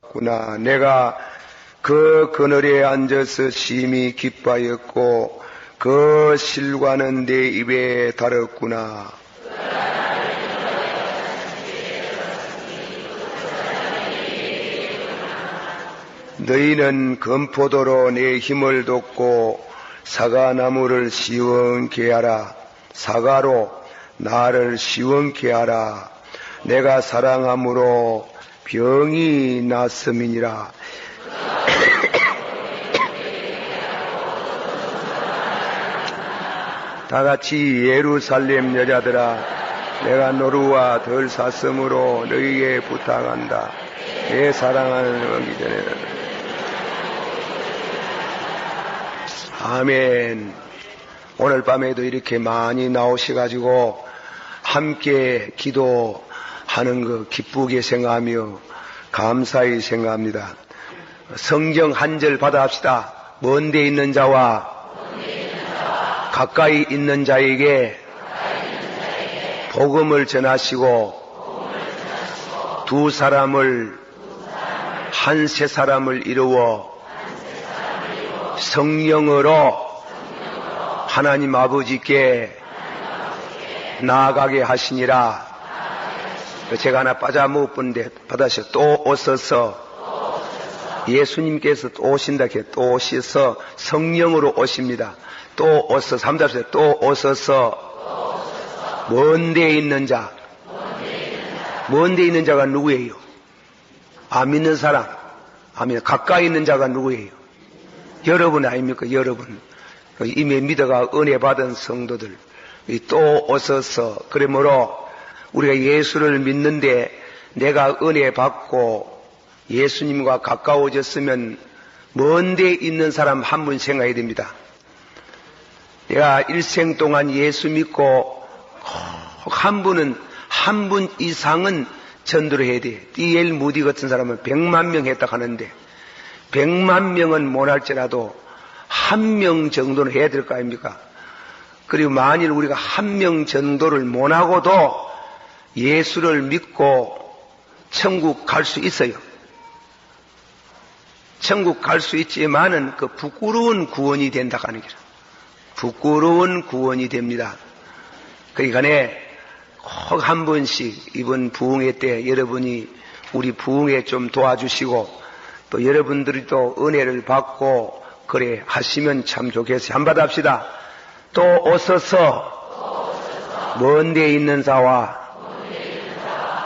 받았구나. 내가 그 그늘에 앉아서 심히 기뻐하였고 그 실과는 내 입에 달았구나. 너희는 금포도로 내 힘을 돋고 사과나무를 시원케 하라. 사과로 나를 시원케 하라. 내가 사랑함으로 병이 났음이니라. 다같이 예루살렘 여자들아, 내가 노루와 덜 샀으므로 너희에게 부탁한다. 내 사랑하는 오기 전에는. 아멘. 오늘 밤에도 이렇게 많이 나오셔가지고 함께 기도하는 거 기쁘게 생각하며 감사히 생각합니다. 성경 한 절 받아 합시다. 먼 데 있는 자와 가까이 있는 자에게 복음을 전하시고 두 사람을 한 세 사람을 이루어 성령으로 하나님 아버지께 나아가게 하시니라. 제가 하나 빠져먹었는데 받아서 또 오셔서 예수님께서 또 오신다. 또 오셔서 성령으로 오십니다. 또 오셔서 3잡세 또 오셔서 먼 데에 있는 자. 먼 데에 있는 자가 누구예요? 안 믿는 사람. 아멘. 가까이 있는 자가 누구예요? 여러분 아닙니까? 여러분. 이미 믿어가 은혜 받은 성도들. 또 오셔서 그러므로 우리가 예수를 믿는데 내가 은혜 받고 예수님과 가까워졌으면 먼 데에 있는 사람 한 분 생각해야 됩니다. 내가 일생 동안 예수 믿고 한 분 이상은 전도를 해야 돼. D.L. 무디 같은 사람은 100만 명 했다 하는데 100만 명은 못할지라도 1명 정도는 해야 될 거 아닙니까? 그리고 만일 우리가 1명 정도를 못하고도 예수를 믿고 천국 갈 수 있어요. 천국 갈 수 있지만은 그 부끄러운 구원이 된다 하는 거라. 부끄러운 구원이 됩니다. 그러니까 꼭 한 번씩 이번 부흥회 때 여러분이 우리 부흥회 좀 도와주시고 또 여러분들이 또 은혜를 받고 그래 하시면 참 좋겠어요. 한번 합시다. 또 오셔서 먼 데에 있는 자와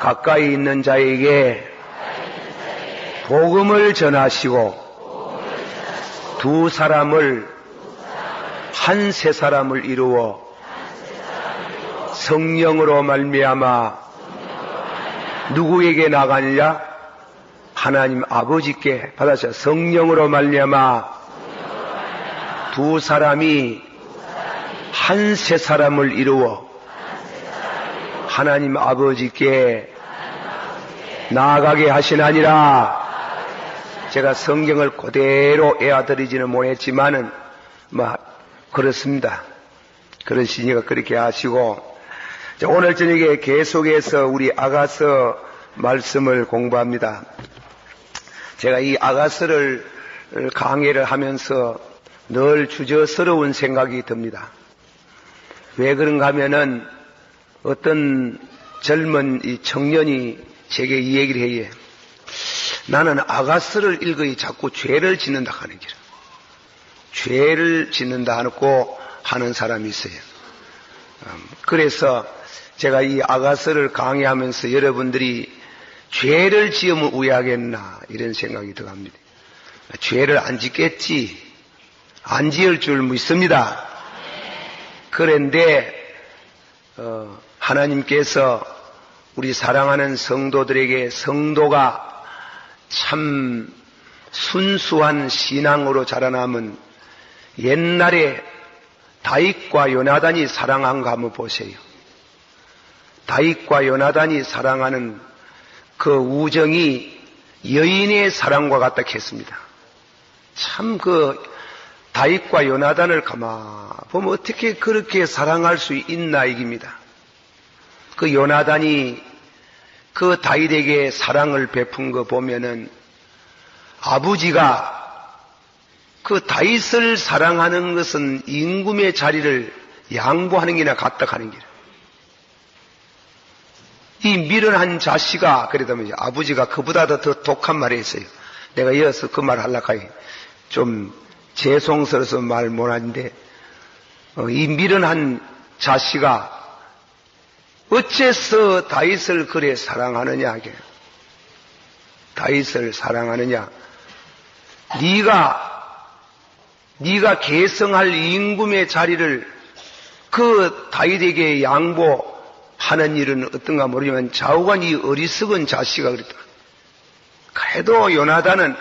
가까이 있는 자에게 복음을 전하시고 두 사람을 한 세 사람을 이루어 성령으로 말미암아 누구에게 나가느냐? 하나님 아버지께 받아서 성령으로 말미암아 두 사람이 한 세 사람을 이루어 하나님 아버지께 나아가게 하시나니라. 제가 성경을 그대로 애아드리지는 못했지만은 그렇습니다. 그러시니까 그렇게 하시고 오늘 저녁에 계속해서 우리 아가서 말씀을 공부합니다. 제가 이 아가서를 강의를 하면서 늘 주저스러운 생각이 듭니다. 왜 그런가 하면은 어떤 젊은 이 청년이 제게 이 얘기를 해요. 나는 아가서를 읽어야 자꾸 죄를 짓는다 하는 거라. 죄를 짓는다 하고 하는 사람이 있어요. 그래서 제가 이 아가서를 강의하면서 여러분들이 죄를 지으면 우야겠나 이런 생각이 들어갑니다. 죄를 안 짓겠지. 안 지을 줄 믿습니다. 그런데 하나님께서 우리 사랑하는 성도들에게 성도가 참 순수한 신앙으로 자라나면 옛날에 다윗과 요나단이 사랑한가 한번 보세요. 다윗과 요나단이 사랑하는 그 우정이 여인의 사랑과 같다 했습니다. 참 다윗과 요나단을 가만 보면 어떻게 그렇게 사랑할 수 있나 이깁니다. 그 요나단이 그 다윗에게 사랑을 베푼 거 보면은 아버지가 그 다윗을 사랑하는 것은 임금의 자리를 양보하는 게나 같다 하는 게라. 이 미련한 자식아, 그러다면 아버지가 그보다 더 독한 말을 했어요. 내가 이어서 그 말 하려고 하니 좀 죄송스러워서 말 못하는데, 이 미련한 자식아, 어째서 다윗을 그래 사랑하느냐, 이게. 다윗을 사랑하느냐. 네가 계승할 임금의 자리를 그 다윗에게 양보하는 일은 어떤가 모르지만 좌우간 이 어리석은 자식아 그랬다. 그래도 요나단은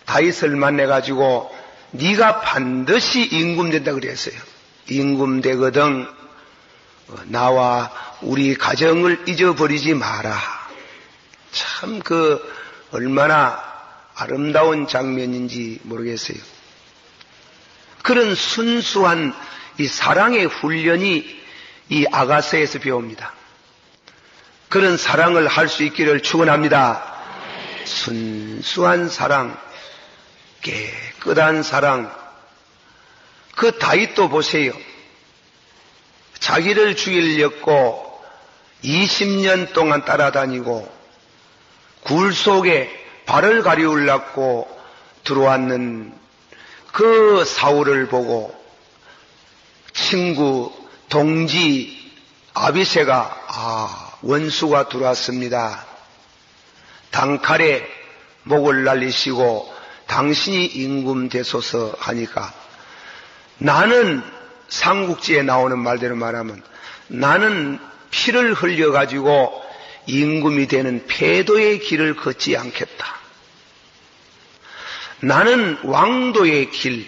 다윗을 만나가지고 네가 반드시 임금 된다 그랬어요. 임금 되거든 나와 우리 가정을 잊어버리지 마라. 참 얼마나 아름다운 장면인지 모르겠어요. 그런 순수한 이 사랑의 훈련이 이 아가서에서 배웁니다. 그런 사랑을 할 수 있기를 축원합니다. 순수한 사랑, 깨끗한 사랑. 그 다윗도 보세요. 자기를 죽이려고 20년 동안 따라다니고 굴 속에 발을 가리우려고 들어왔는 그 사울을 보고 친구, 동지 아비새가 원수가 들어왔습니다. 단칼에 목을 날리시고 당신이 임금 되소서 하니까 나는 삼국지에 나오는 말대로 말하면 나는 피를 흘려가지고 임금이 되는 패도의 길을 걷지 않겠다. 나는 왕도의 길,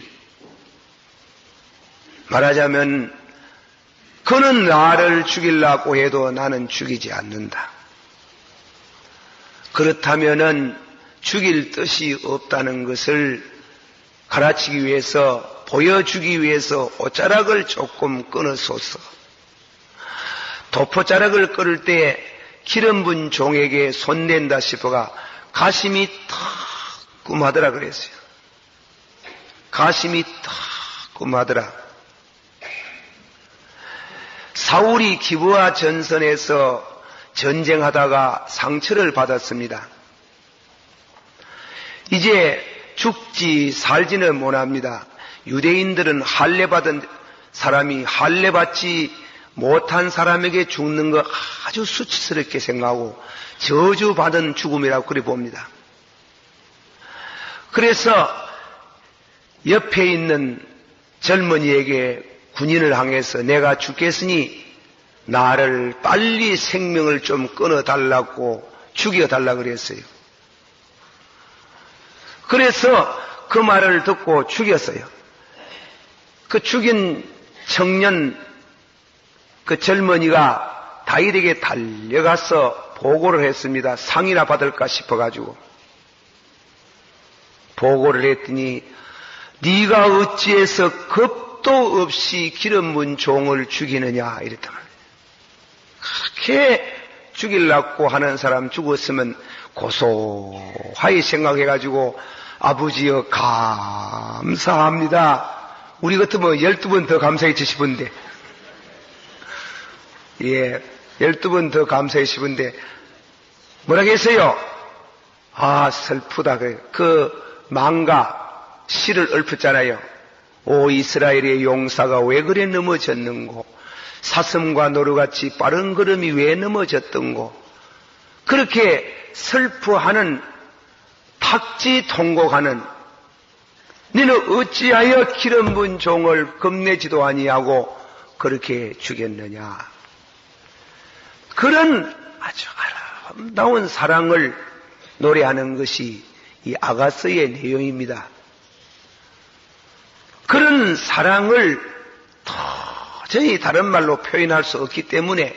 말하자면 그는 나를 죽이려고 해도 나는 죽이지 않는다. 그렇다면은 죽일 뜻이 없다는 것을 가르치기 위해서, 보여주기 위해서 옷자락을 조금 끊어소서. 도포자락을 끊을 때 기름 분 종에게 손댄다 싶어가 가심이 따끔하더라 그랬어요. 가심이 따끔하더라. 사울이 기브아 전선에서 전쟁하다가 상처를 받았습니다. 이제 죽지 살지는 못합니다. 유대인들은 할례받은 사람이 할례받지 못한 사람에게 죽는 거 아주 수치스럽게 생각하고 저주받은 죽음이라고 그래 봅니다. 그래서 옆에 있는 젊은이에게 군인을 향해서 내가 죽겠으니 나를 빨리 생명을 좀 끊어달라고 죽여달라고 그랬어요. 그래서 그 말을 듣고 죽였어요. 그 죽인 청년, 그 젊은이가 다윗에게 달려가서 보고를 했습니다. 상이나 받을까 싶어가지고. 보고를 했더니 네가 어찌해서 겁도 없이 기름 문 종을 죽이느냐 이랬단 말이에요. 그렇게 죽이려고 하는 사람 죽었으면 고소하게 생각해가지고 아버지여 감사합니다. 우리 같으면 12번 더 감사해 주시던데. 예, 12번 더 감사해 주시던데 뭐라 했어요? 슬프다. 그 망가 시를 읊었잖아요. 오 이스라엘의 용사가 왜 그래 넘어졌는고, 사슴과 노루같이 빠른 걸음이 왜 넘어졌던고. 그렇게 슬퍼하는, 탁지 통곡하는, 너는 어찌하여 기름 분 종을 겁내지도 아니하고 그렇게 죽였느냐. 그런 아주 아름다운 사랑을 노래하는 것이 이 아가서의 내용입니다. 그런 사랑을 도저히 다른 말로 표현할 수 없기 때문에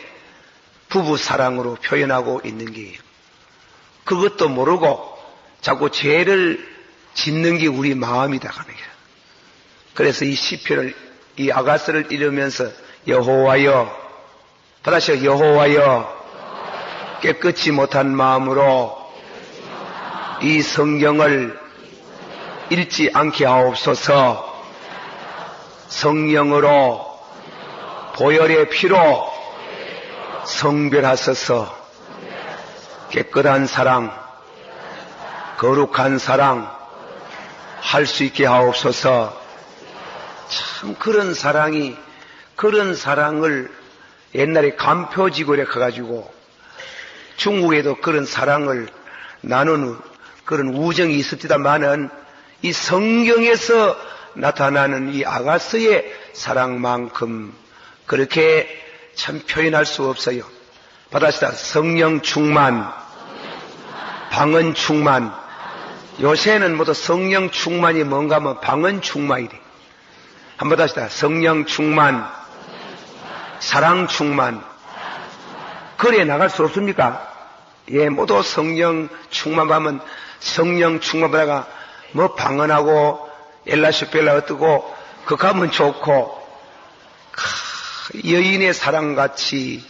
부부 사랑으로 표현하고 있는 게예요. 그것도 모르고 자꾸 죄를 짓는 게 우리 마음이다 하는 거예요. 그래서 이 시편을, 이 아가서를 읽으면서 여호와여, 여호와여 깨끗이 못한 마음으로 이 성경을 읽지 않게 하옵소서. 성령으로 보혈의 피로 성별하소서. 깨끗한 사랑, 거룩한 사랑 할 수 있게 하옵소서. 참 그런 사랑을 옛날에 간표지구래 가가지고 중국에도 그런 사랑을 나누는 그런 우정이 있었지만은 이 성경에서 나타나는 이 아가서의 사랑만큼 그렇게 참 표현할 수 없어요. 받아시다. 성령 충만, 방언 충만. 요새는 모두 성령 충만이 뭔가 하면 방언 충만이래. 한번 다시다. 성령 충만, 사랑 충만. 거리에 나갈 수 없습니까? 예, 모두 성령 충만 받으면 성령 충만 받아가 뭐 방언하고 엘라슈펠라 어떠고 그거 하면 좋고 여인의 사랑같이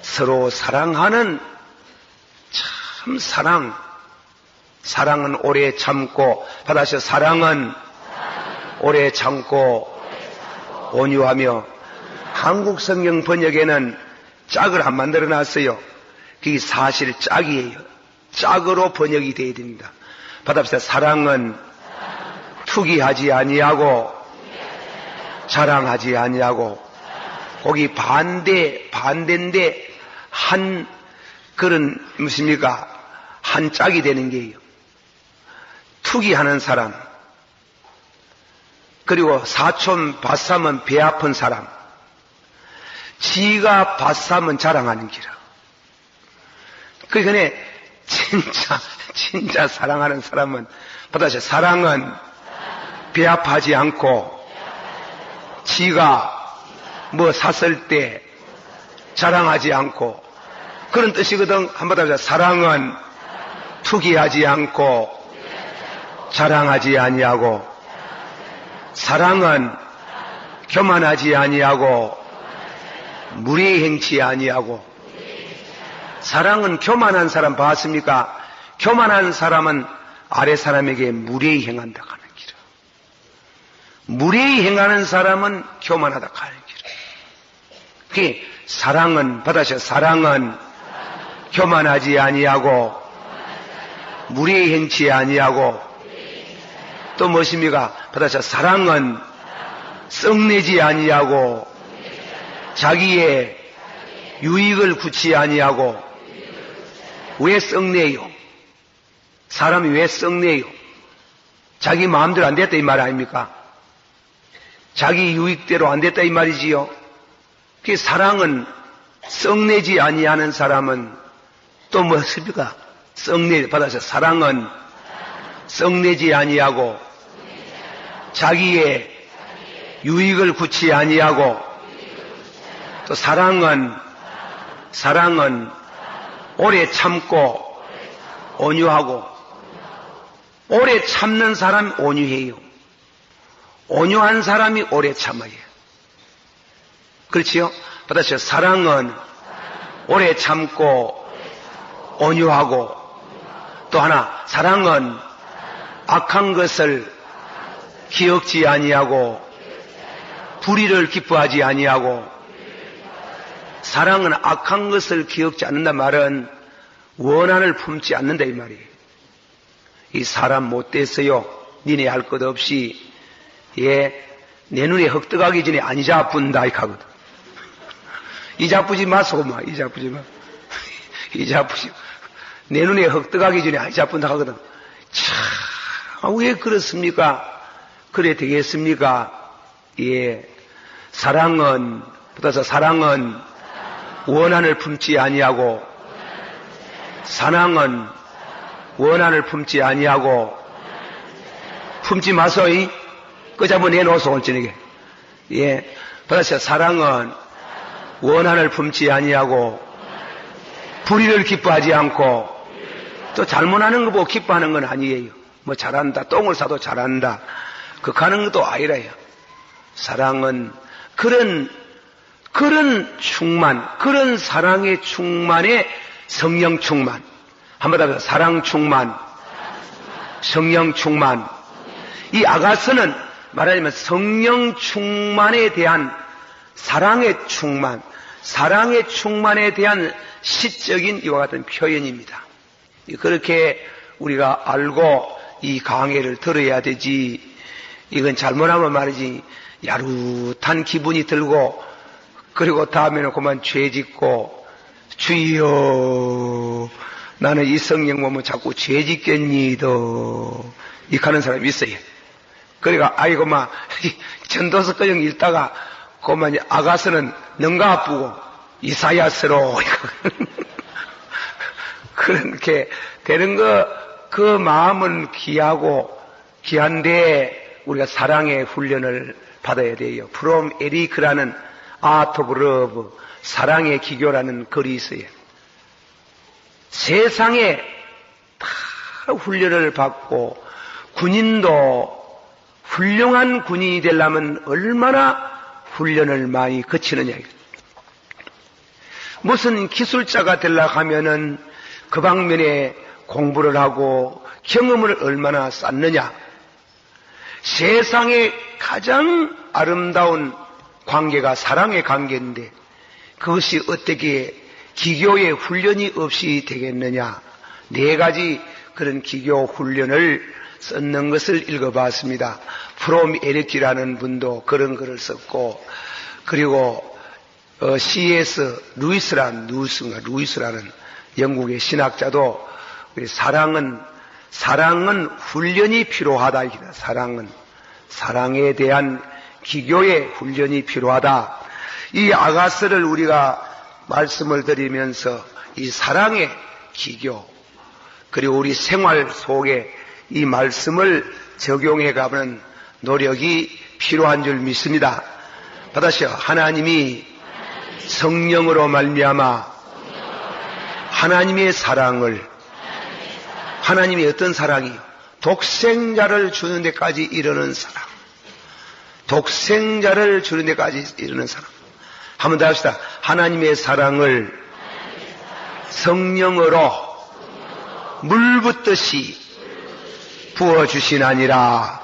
서로 사랑하는 참 사랑은 오래 참고 받아서 사랑은 오래 참고 온유하며 한국 성경 번역에는 짝을 안 만들어 놨어요. 그게 사실 짝이에요. 짝으로 번역이 되어야 됩니다. 받아봅시다. 사랑은 투기하지 아니하고 자랑하지 아니하고 거기 반대인데 한 그런 무엇입니까? 한 짝이 되는 게요. 투기하는 사람 그리고 사촌 밭삼은 배 아픈 사람 지가 밭삼은 자랑하는 기라. 그러니까 진짜 사랑하는 사람은 받아서 사랑은 배 아파하지 않고 지가 뭐 샀을 때 자랑하지 않고 그런 뜻이거든. 한번 더 사랑은 투기하지 않고 자랑하지 아니하고 사랑은 교만하지 아니하고 무례히 행치 아니하고. 사랑은 교만한 사람 봤습니까? 교만한 사람은 아래 사람에게 무례히 행한다 하는 길이야. 무례히 행하는 사람은 교만하다 하는 길이야. 그 사랑은 받아서 사랑은 교만하지 아니하고 무례히 행치 아니하고 또 무엇입니까? 받아서 사랑은 썩내지 아니하고 자기의 유익을 구치 아니하고. 왜 썩내요? 사람이 왜 썩내요? 자기 마음대로 안 됐다 이 말 아닙니까? 자기 유익대로 안 됐다 이 말이지요. 그 사랑은 썩내지 아니하는 사람은 또 무엇입니까? 받아서 사랑은 썩내지 아니하고 자기의 유익을 구치 아니하고 또 사랑은 오래 참고 온유하고. 오래 참는 사람이 온유해요. 온유한 사람이 오래 참아요. 그렇지요? 받아서 사랑은 오래 참고 온유하고 또 하나 사랑은 악한 것을 기억지 아니하고 불의를 기뻐하지 아니하고. 사랑은 악한 것을 기억지 않는다 말은 원한을 품지 않는다 이 말이에요. 이 사람 못됐어요. 니네 할 것 없이 내 눈에 흙떡하기 전에 안 이자뿐다 이거거든. 이자쁘지 마소고 마. 이자쁘지 마. 이자쁘지. 내 눈에 흙떡하기 전에 안 이자뿐다 하거든. 참, 왜 그렇습니까? 그래 되겠습니까? 사랑은 원한을 품지 아니하고 사랑은 원한을 품지 아니하고. 품지 마소이. 그저 한번 내놓으소 오늘 저녁에. 받아서 사랑은 원한을 품지 아니하고 불의를 기뻐하지 않고. 또 잘못하는 거 보고 기뻐하는 건 아니에요. 뭐 잘한다 똥을 싸도 잘한다 그 가는 것도 아니라요. 사랑은 그런 충만, 그런 사랑의 충만에 성령 충만. 한번 더 사랑 충만, 성령 충만. 이 아가서는 말하자면 성령 충만에 대한 사랑의 충만, 사랑의 충만에 대한 시적인 이와 같은 표현입니다. 그렇게 우리가 알고 이 강해를 들어야 되지, 이건 잘못하면 말이지 야릇한 기분이 들고 그리고 다음에는 그만 죄 짓고 주여 나는 이 성령 보면 자꾸 죄 짓겠니더 이렇게 하는 사람이 있어요. 그러니까 아이고 막 전도서 그냥 읽다가 그만 아가서는 능가 아프고 이사야스로 그렇게 되는 그 마음은 귀한데 우리가 사랑의 훈련을 받아야 돼요. From Eric라는 Art of Love, 사랑의 기교라는 글이 있어요. 세상에 다 훈련을 받고 군인도 훌륭한 군인이 되려면 얼마나 훈련을 많이 거치느냐. 무슨 기술자가 되려고 하면은 그 방면에 공부를 하고 경험을 얼마나 쌓느냐. 세상에 가장 아름다운 관계가 사랑의 관계인데 그것이 어떻게 기교의 훈련이 없이 되겠느냐. 4가지 그런 기교 훈련을 썼는 것을 읽어봤습니다. 프롬 에릭이라는 분도 그런 글을 썼고, 그리고 C.S. 루이스라는 영국의 신학자도 사랑은 훈련이 필요하다. 사랑에 대한 기교의 훈련이 필요하다. 이 아가서를 우리가 말씀을 드리면서 이 사랑의 기교, 그리고 우리 생활 속에 이 말씀을 적용해 가는 노력이 필요한 줄 믿습니다. 받으시오. 하나님이 성령으로 말미암아 하나님의 사랑을, 하나님이 어떤 사랑이? 독생자를 주는 데까지 이르는 사랑. 독생자를 주는 데까지 이르는 사랑. 한번 더 합시다. 하나님의 사랑을 성령으로 물 붓듯이 부어주시나니라.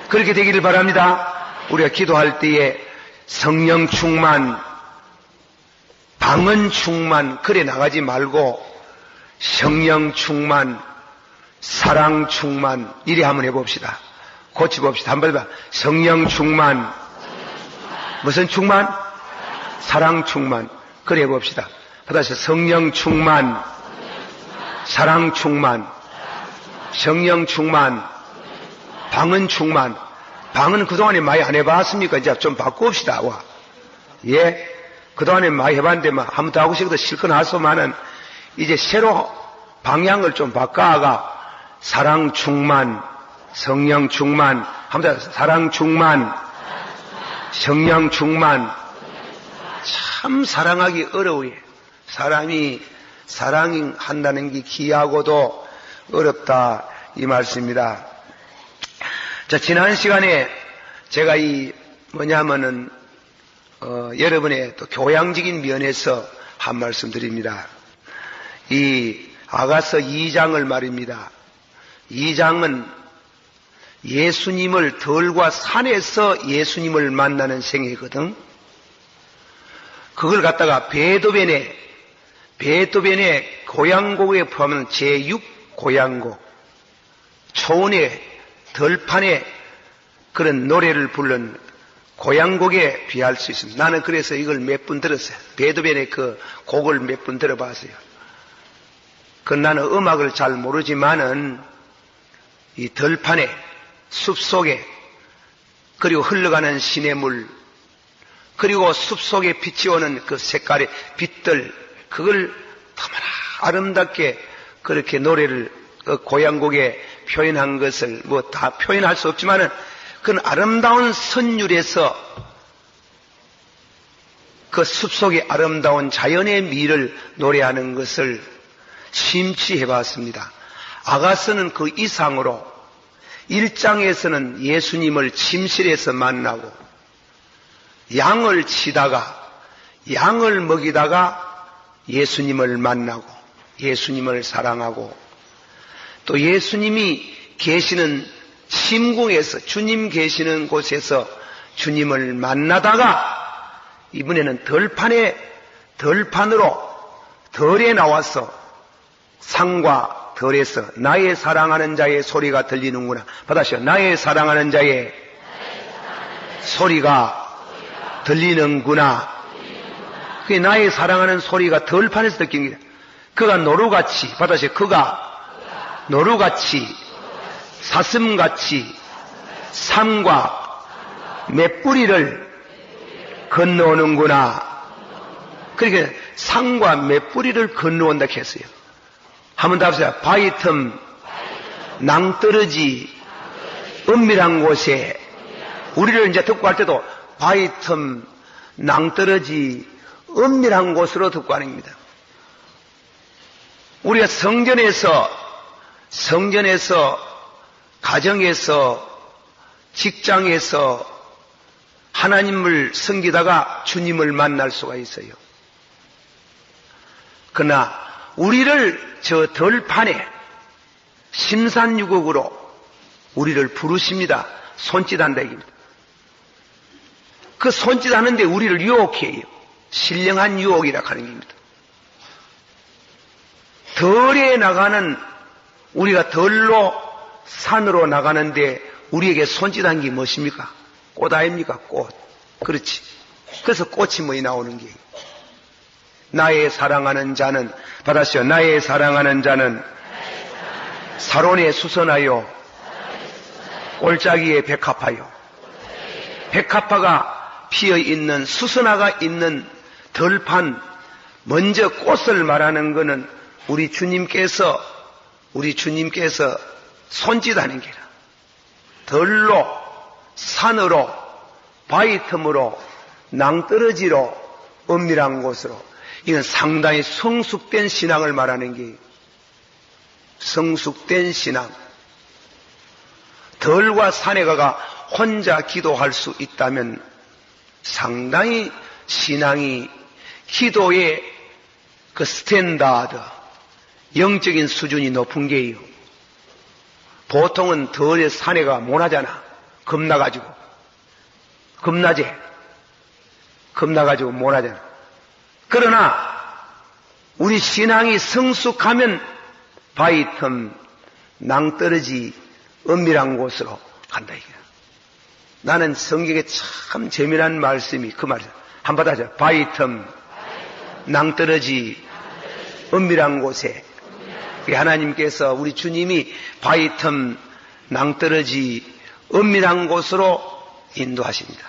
그렇게 되기를 바랍니다. 우리가 기도할 때에 성령 충만, 방언 충만 그래 나가지 말고 성령 충만, 사랑 충만 이래 한번 해봅시다. 고쳐봅시다. 한번 해봐. 성령 충만, 무슨 충만? 사랑 충만. 그래 해봅시다. 다시 성령 충만, 사랑 충만, 성령 충만, 방언 충만. 방언 그동안에 많이 안 해봤습니까? 이제 좀 바꿉시다. 와. 예? 그동안에 많이 해봤는데 한번 더 하고 싶어도 실컷 하소만은 이제 새로 방향을 좀 바꿔가 사랑 충만, 성령 충만, 한번 더 사랑 충만, 성령 충만. 참 사랑하기 어려워요. 사랑한다는 게 귀하고도 어렵다 이 말씀입니다. 자, 지난 시간에 제가 여러분의 또 교양적인 면에서 한 말씀 드립니다. 이 아가서 2장을 말입니다. 2장은 예수님을 들과 산에서 예수님을 만나는 생애거든. 그걸 갖다가 베토벤의 고향곡에 포함하는 제6고향곡, 초원의 덜판에 그런 노래를 부른 고향곡에 비할 수 있습니다. 나는 그래서 이걸 몇 번 들었어요. 베토벤의 그 곡을 몇 번 들어봤어요. 나는 음악을 잘 모르지만은 이 덜판에 숲속에 그리고 흘러가는 시냇물 그리고 숲속에 빛이 오는 그 색깔의 빛들 그걸 너무나 아름답게 그렇게 노래를 고향곡에 표현한 것을 다 표현할 수 없지만은 그건 아름다운 선율에서 그 숲속의 아름다운 자연의 미를 노래하는 것을 심취해 봤습니다. 아가서는 그 이상으로 1장에서는 예수님을 침실에서 만나고 양을 치다가 양을 먹이다가 예수님을 만나고 예수님을 사랑하고 또 예수님이 계시는 침궁에서, 주님 계시는 곳에서 주님을 만나다가 이번에는 덜판으로 덜에 나와서 상과 덜에서 나의 사랑하는 자의 소리가 들리는구나. 받아시오. 나의 사랑하는 자의 소리가 들리는구나. 그게 나의 사랑하는 소리가 덜판에서 느낀 거예요. 그가 노루같이, 받아시오. 그가 노루같이, 사슴같이 산과 맷뿌리를 건너오는구나. 그러니까 산과 맷뿌리를 건너온다 했어요. 한번 더 합시다. 바위 틈, 낭떠러지, 은밀한 곳에, 우리를 이제 듣고 할 때도 바위 틈, 낭떠러지, 은밀한 곳으로 듣고 하는 겁니다. 우리가 성전에서, 가정에서, 직장에서 하나님을 섬기다가 주님을 만날 수가 있어요. 그러나 우리를 저 덜판에 심산유곡으로 우리를 부르십니다. 손짓한다 얘기입니다. 그 손짓하는데 우리를 유혹해요. 신령한 유혹이라 하는 겁니다. 덜에 나가는, 우리가 덜로 산으로 나가는데 우리에게 손짓한 게 무엇입니까? 꽃 아닙니까? 꽃. 그렇지. 그래서 꽃이 뭐이 나오는 게. 나의 사랑하는 자는, 받았어요. 나의 사랑하는 자는 사론에 수선하여 골짜기에 백합하여. 백합화가 피어 있는, 수선화가 있는 덜판, 먼저 꽃을 말하는 것은 우리 주님께서 손짓하는 게라. 덜로, 산으로, 바위 틈으로, 낭떠러지로, 은밀한 곳으로. 이건 상당히 성숙된 신앙을 말하는 게, 성숙된 신앙. 덜과 산에 가가 혼자 기도할 수 있다면 상당히 신앙이, 기도의 그 스탠다드, 영적인 수준이 높은 게요. 보통은 덜의 산에 가 못하잖아. 겁나가지고 못하잖아. 그러나 우리 신앙이 성숙하면 바위 틈, 낭떠러지, 은밀한 곳으로 간다 이게. 나는 성경에 참 재미난 말씀이 그 말이야. 한번 하자. 바위 틈, 낭떠러지, 은밀한 곳에. 하나님께서, 우리 주님이 바위 틈, 낭떠러지, 은밀한 곳으로 인도하십니다.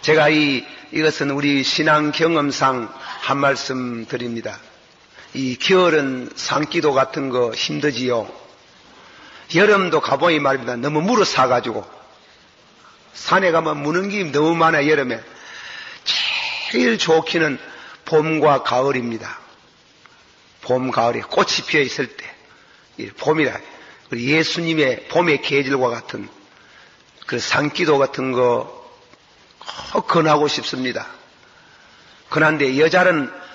제가 이것은 우리 신앙 경험상 한 말씀 드립니다. 이 겨울은 산기도 같은 거 힘들지요. 여름도 가보니 말입니다. 너무 물어 사가지고 산에 가면 무는 게 너무 많아요. 여름에 제일 좋기는 봄과 가을입니다. 봄, 가을에 꽃이 피어 있을 때, 봄이라. 예수님의 봄의 계절과 같은 그 산기도 같은 거 권하고 싶습니다. 그런데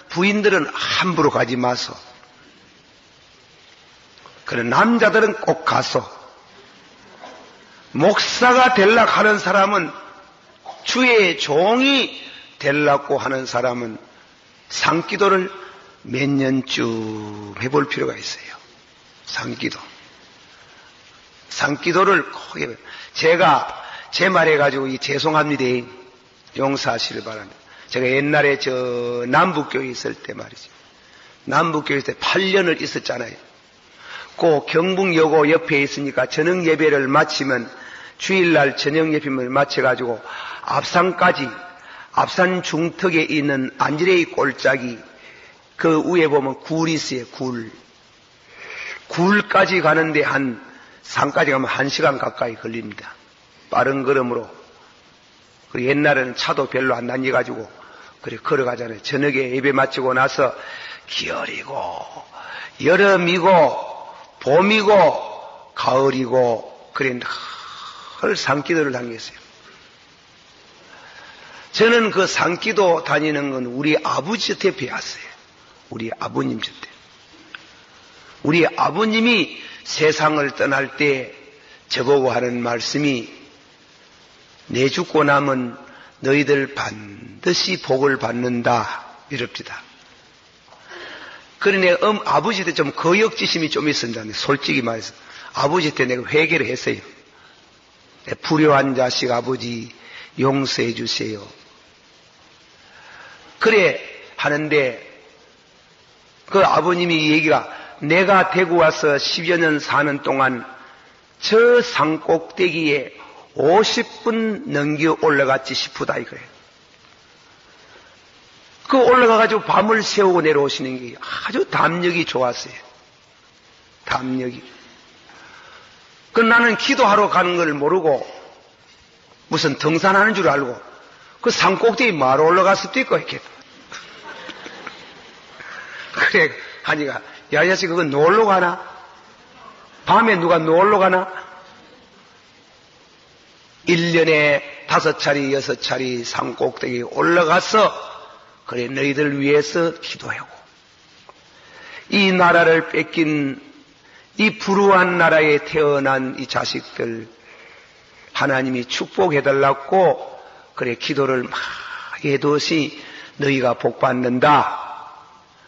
부인들은 함부로 가지 마소. 그런 남자들은 꼭 가서, 목사가 되려고 하는 사람은, 주의 종이 되려고 하는 사람은 산기도를 몇 년쯤 해볼 필요가 있어요. 산기도를 꼭 해봐요. 제가 제 말해가지고 죄송합니다. 용서하시길 바랍니다. 제가 옛날에 남북교회 있을 때 말이죠. 남북교회 때 8년을 있었잖아요. 그 경북여고 옆에 있으니까 저녁 예배를 마치면 주일날 저녁 예배를 마쳐가지고 앞산 중턱에 있는 안지레이 골짜기 그 위에 보면 굴이 있어요. 굴까지 가는데 산까지 가면 1시간 가까이 걸립니다. 빠른 걸음으로. 옛날에는 차도 별로 안 다녀가지고 그래 걸어가잖아요. 저녁에 예배 마치고 나서 겨울이고 여름이고 봄이고 가을이고 그래 늘 산기도를 다녔어요. 저는 그 산기도 다니는 건 우리 아버지 때 배웠어요. 우리 아버님 때. 우리 아버님이 세상을 떠날 때 저보고 하는 말씀이 내 죽고 남은 너희들 반드시 복을 받는다 이럽니다. 그러니 아버지한테 좀 거역지심이 좀 있습니다. 솔직히 말해서 아버지한테 내가 회개를 했어요. 불효한 자식 아버지 용서해 주세요. 그래 하는데 그 아버님이 얘기가 내가 대구 와서 10여 년 사는 동안 저 산꼭대기에 50분 넘겨 올라갔지 싶다 이거예요. 그 올라가가지고 밤을 새우고 내려오시는 게 아주 담력이 좋았어요. 담력이. 그 나는 기도하러 가는 걸 모르고 무슨 등산하는 줄 알고 그 산꼭대기 마로 올라갈 수도 있고 이렇게. 그래 하니까 야 이 자식 그거 놀러 가나? 밤에 누가 놀러 가나? 1년에 5차례 6차례 산꼭대기 올라가서 그래 너희들 위해서 기도하고 이 나라를 뺏긴 이 불우한 나라에 태어난 이 자식들 하나님이 축복해달라고 그래 기도를 막 해두시 너희가 복받는다.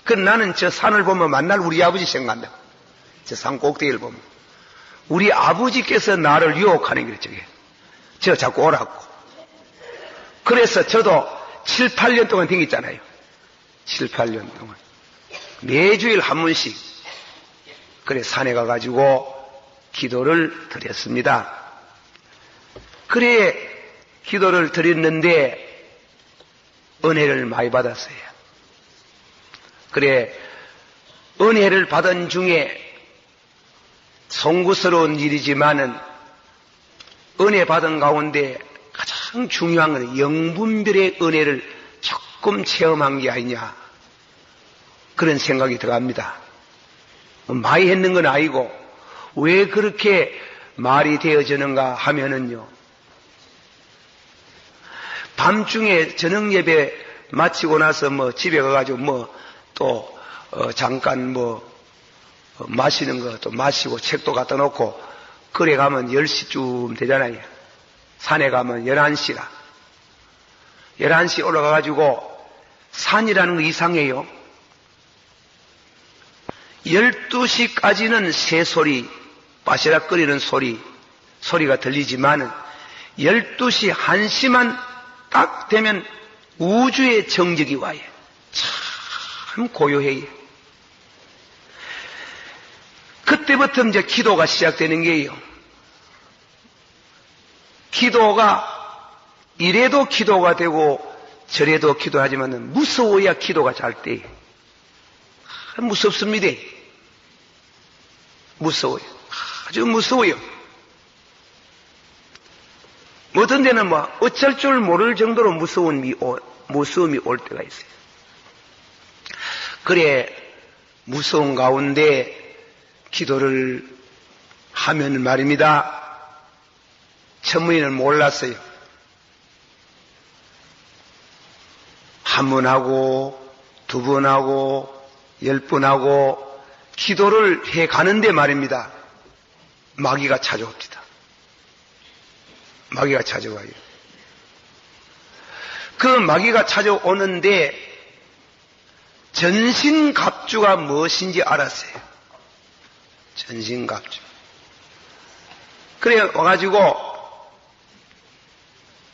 그 나는 저 산을 보면 만날 우리 아버지 생각난다. 저 산 꼭대기를 보면 우리 아버지께서 나를 유혹하는 거예요. 저 자꾸 오라고. 그래서 저도 7, 8년 동안 댕겼잖아요. 7, 8년 동안 매주일 한 번씩 그래 산에 가가지고 기도를 드렸습니다. 그래 기도를 드렸는데 은혜를 많이 받았어요. 그래 은혜를 받은 중에 송구스러운 일이지만은 은혜 받은 가운데 가장 중요한 건 영분별의 은혜를 조금 체험한 게 아니냐 그런 생각이 들어갑니다. 많이 했는 건 아니고 왜 그렇게 말이 되어지는가 하면은요, 밤중에 저녁 예배 마치고 나서 집에 가가지고 또 잠깐 마시는 거 또 마시고 책도 갖다 놓고 그래 가면 10시쯤 되잖아요. 산에 가면 11시라. 11시 올라가가지고 산이라는 거 이상해요. 12시까지는 새소리, 빠시락거리는 소리가 들리지만 12시, 1시만 딱 되면 우주의 정적이 와요. 참 고요해요. 그때부터 이제 기도가 시작되는 게요. 기도가 이래도 기도가 되고 저래도 기도하지만 무서워야 기도가 잘 돼요. 무섭습니다. 무서워요. 아주 무서워요. 어떤 데는 어쩔 줄 모를 정도로 무서움이 올 때가 있어요. 그래 무서운 가운데 기도를 하면 말입니다. 천문이는 몰랐어요. 한 번 하고 두 번 하고 10번 하고 기도를 해 가는데 말입니다. 마귀가 찾아옵니다. 마귀가 찾아와요. 그 마귀가 찾아오는데 전신갑주가 무엇인지 알았어요. 전신갑주. 그래 와가지고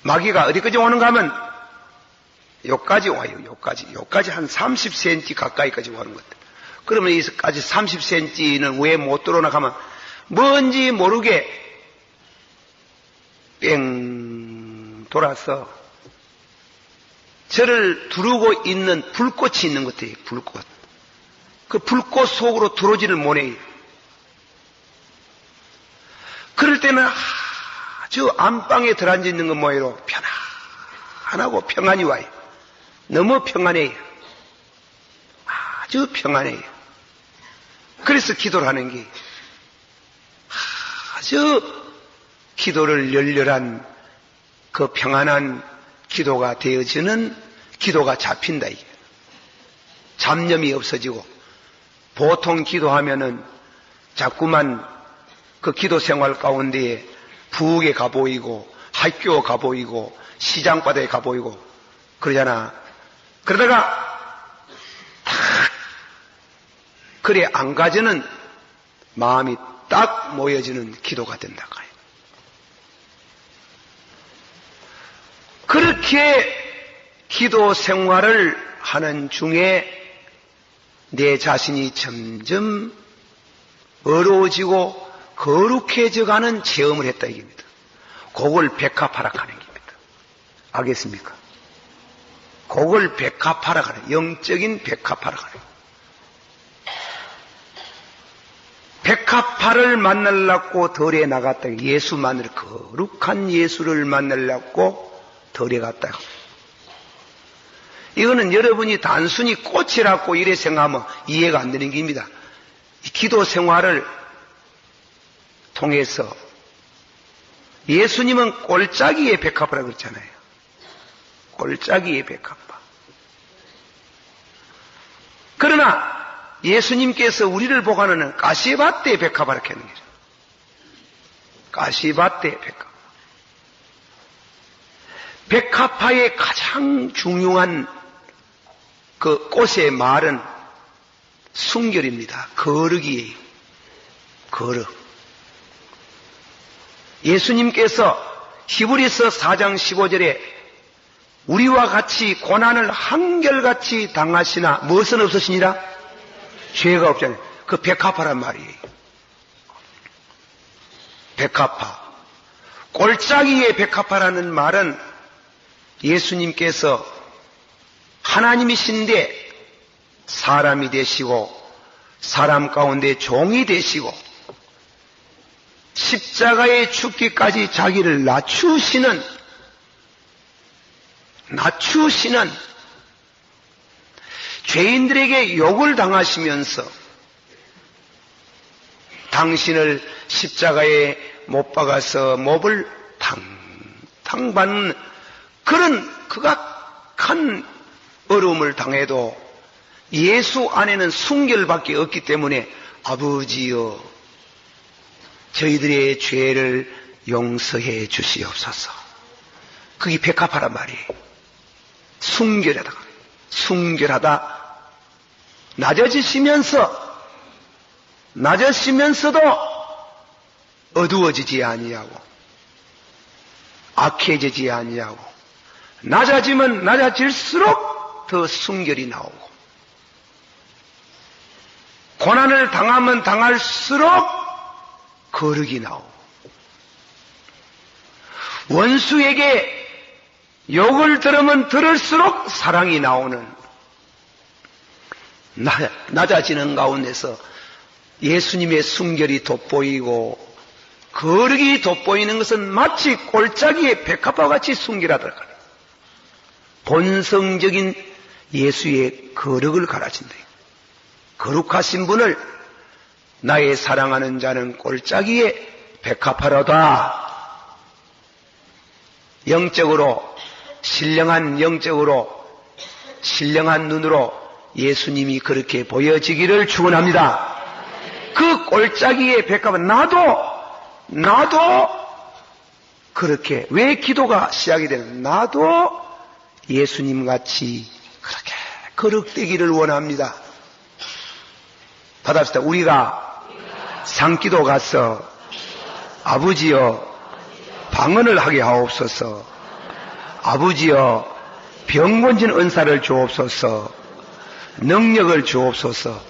마귀가 어디까지 오는가 하면 여기까지 와요. 여기까지 한 30cm 가까이까지 오는 것 같아요. 그러면 여기까지 30cm는 왜 못 들어오나 하면 뭔지 모르게 뺑 돌아서 저를 두르고 있는 불꽃이 있는 것 같아요. 불꽃. 그 불꽃 속으로 들어오지를 못해요. 그럴 때는 아주 안방에 들어앉아 있는 것 모양으로 편안하고 평안이 와요. 너무 평안해요. 아주 평안해요. 그래서 기도를 하는 게 아주 기도를 열렬한 그 평안한 기도가 되어지는 기도가 잡힌다 이게. 잡념이 없어지고 보통 기도하면은 자꾸만 그 기도 생활 가운데에 부엌에 가보이고 학교 가보이고 시장바다에 가보이고 그러잖아. 그러다가 딱 그래 안 가지는 마음이 딱 모여지는 기도가 된다. 그렇게 기도 생활을 하는 중에 내 자신이 점점 어려워지고 거룩해져 가는 체험을 했다 이겁니다. 그걸 백합하락하는 겁니다. 알겠습니까? 그걸 백합하락하는, 영적인 백합하락하는. 백합화를 만나려고 덜에 나갔다. 예수만을, 거룩한 예수를 만나려고 덜에 갔다. 이거는 여러분이 단순히 꽃이라고 이래 생각하면 이해가 안 되는 겁니다. 기도 생활을 통해서 예수님은 꼴짜기의 백합화라고 그랬잖아요. 꼴짜기의 백합화. 그러나 예수님께서 우리를 보관하는 가시밭대 백합화라고 하는 거죠. 가시밭대 백합화. 백합화의 가장 중요한 그 꽃의 말은 순결입니다. 거룩이에요. 거룩. 예수님께서 히브리서 4장 15절에 우리와 같이 고난을 한결같이 당하시나 무엇은 없으시니라? 죄가 없잖아요. 그 백합화란 말이에요. 백합화. 꼴짜기의 백합화라는 말은 예수님께서 하나님이신데 사람이 되시고 사람 가운데 종이 되시고 십자가에 죽기까지 자기를 낮추시는 죄인들에게 욕을 당하시면서 당신을 십자가에 못 박아서 몹을 탕탕 받는 그런 극악한 어려움을 당해도 예수 안에는 순결밖에 없기 때문에 아버지여 저희들의 죄를 용서해 주시옵소서. 그게 백합화란 말이에요. 순결하다. 낮아지면서도 어두워지지 아니하고 악해지지 아니하고 낮아지면 낮아질수록 더 순결이 나오고 고난을 당하면 당할수록 거룩이 나오고 원수에게 욕을 들으면 들을수록 사랑이 나오는 낮아지는 가운데서 예수님의 순결이 돋보이고 거룩이 돋보이는 것은 마치 꼴짜기의 백합화 같이 순결하더라. 본성적인 예수의 거룩을 가르친다. 거룩하신 분을 나의 사랑하는 자는 꼴짜기의 백합화로다. 영적으로 신령한 눈으로 예수님이 그렇게 보여지기를 축원합니다. 그 꼴짜기의 백합화 나도 그렇게 왜 기도가 시작이 되는 나도 예수님 같이 그렇게 거룩되기를 원합니다. 받아봅시다. 우리가 상기도 가서 아버지여 방언을 하게 하옵소서. 아버지여 병곤진 은사를 주옵소서. 능력을 주옵소서.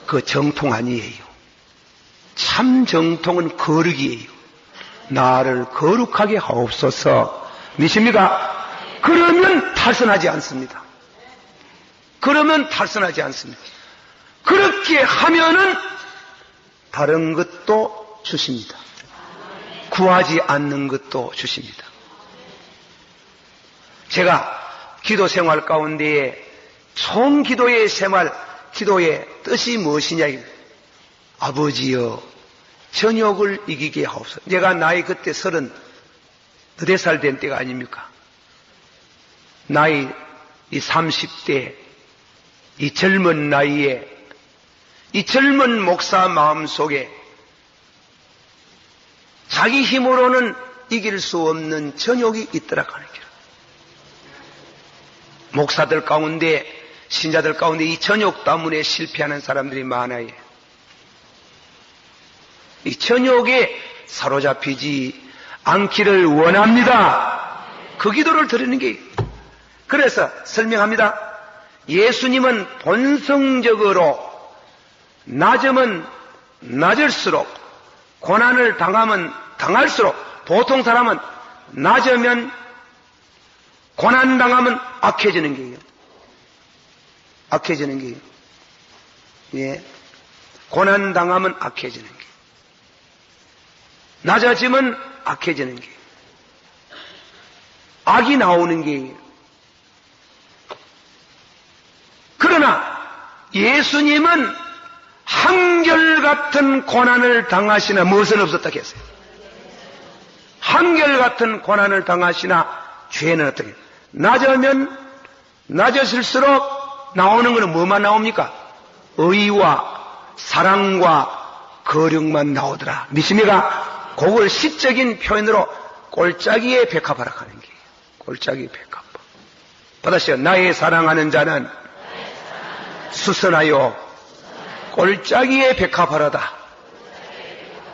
그 정통 아니에요. 참 정통은 거룩이에요. 나를 거룩하게 하옵소서. 믿습니까? 그러면 탈선하지 않습니다. 그렇게 하면은 다른 것도 주십니다. 구하지 않는 것도 주십니다. 제가 기도 생활 가운데에 총 기도의 생활, 기도의 뜻이 무엇이냐? 아버지여 전욕을 이기게 하옵소서. 내가 나이 그때 34살 된 때가 아닙니까? 나이 이 30대 이 젊은 나이에 이 젊은 목사 마음속에 자기 힘으로는 이길 수 없는 전욕이 있더라 하는 길. 목사들 가운데, 신자들 가운데 이 전욕 때문에 실패하는 사람들이 많아요. 이 전욕에 사로잡히지 않기를 원합니다. 그 기도를 드리는 게. 그래서 설명합니다. 예수님은 본성적으로 낮으면 낮을수록, 고난을 당하면 당할수록, 보통 사람은 낮으면 고난 당하면 악해지는 게요. 악해지는 게요. 예. 고난 당하면 악해지는 게. 낮아지면 악해지는 게. 악이 나오는 게. 그러나 예수님은 한결같은 고난을 당하시나 무엇은 없었다 했어요. 한결같은 고난을 당하시나 죄는 어떻게? 낮으면 낮아질수록 나오는 것은 뭐만 나옵니까? 의와 사랑과 거룩만 나오더라. 믿습니까? 그걸 시적인 표현으로 골짜기에 백합하라 하는 게. 골짜기 백합. 받으시오. 나의 사랑하는 자는 수선하여 골짜기에 백합하라다.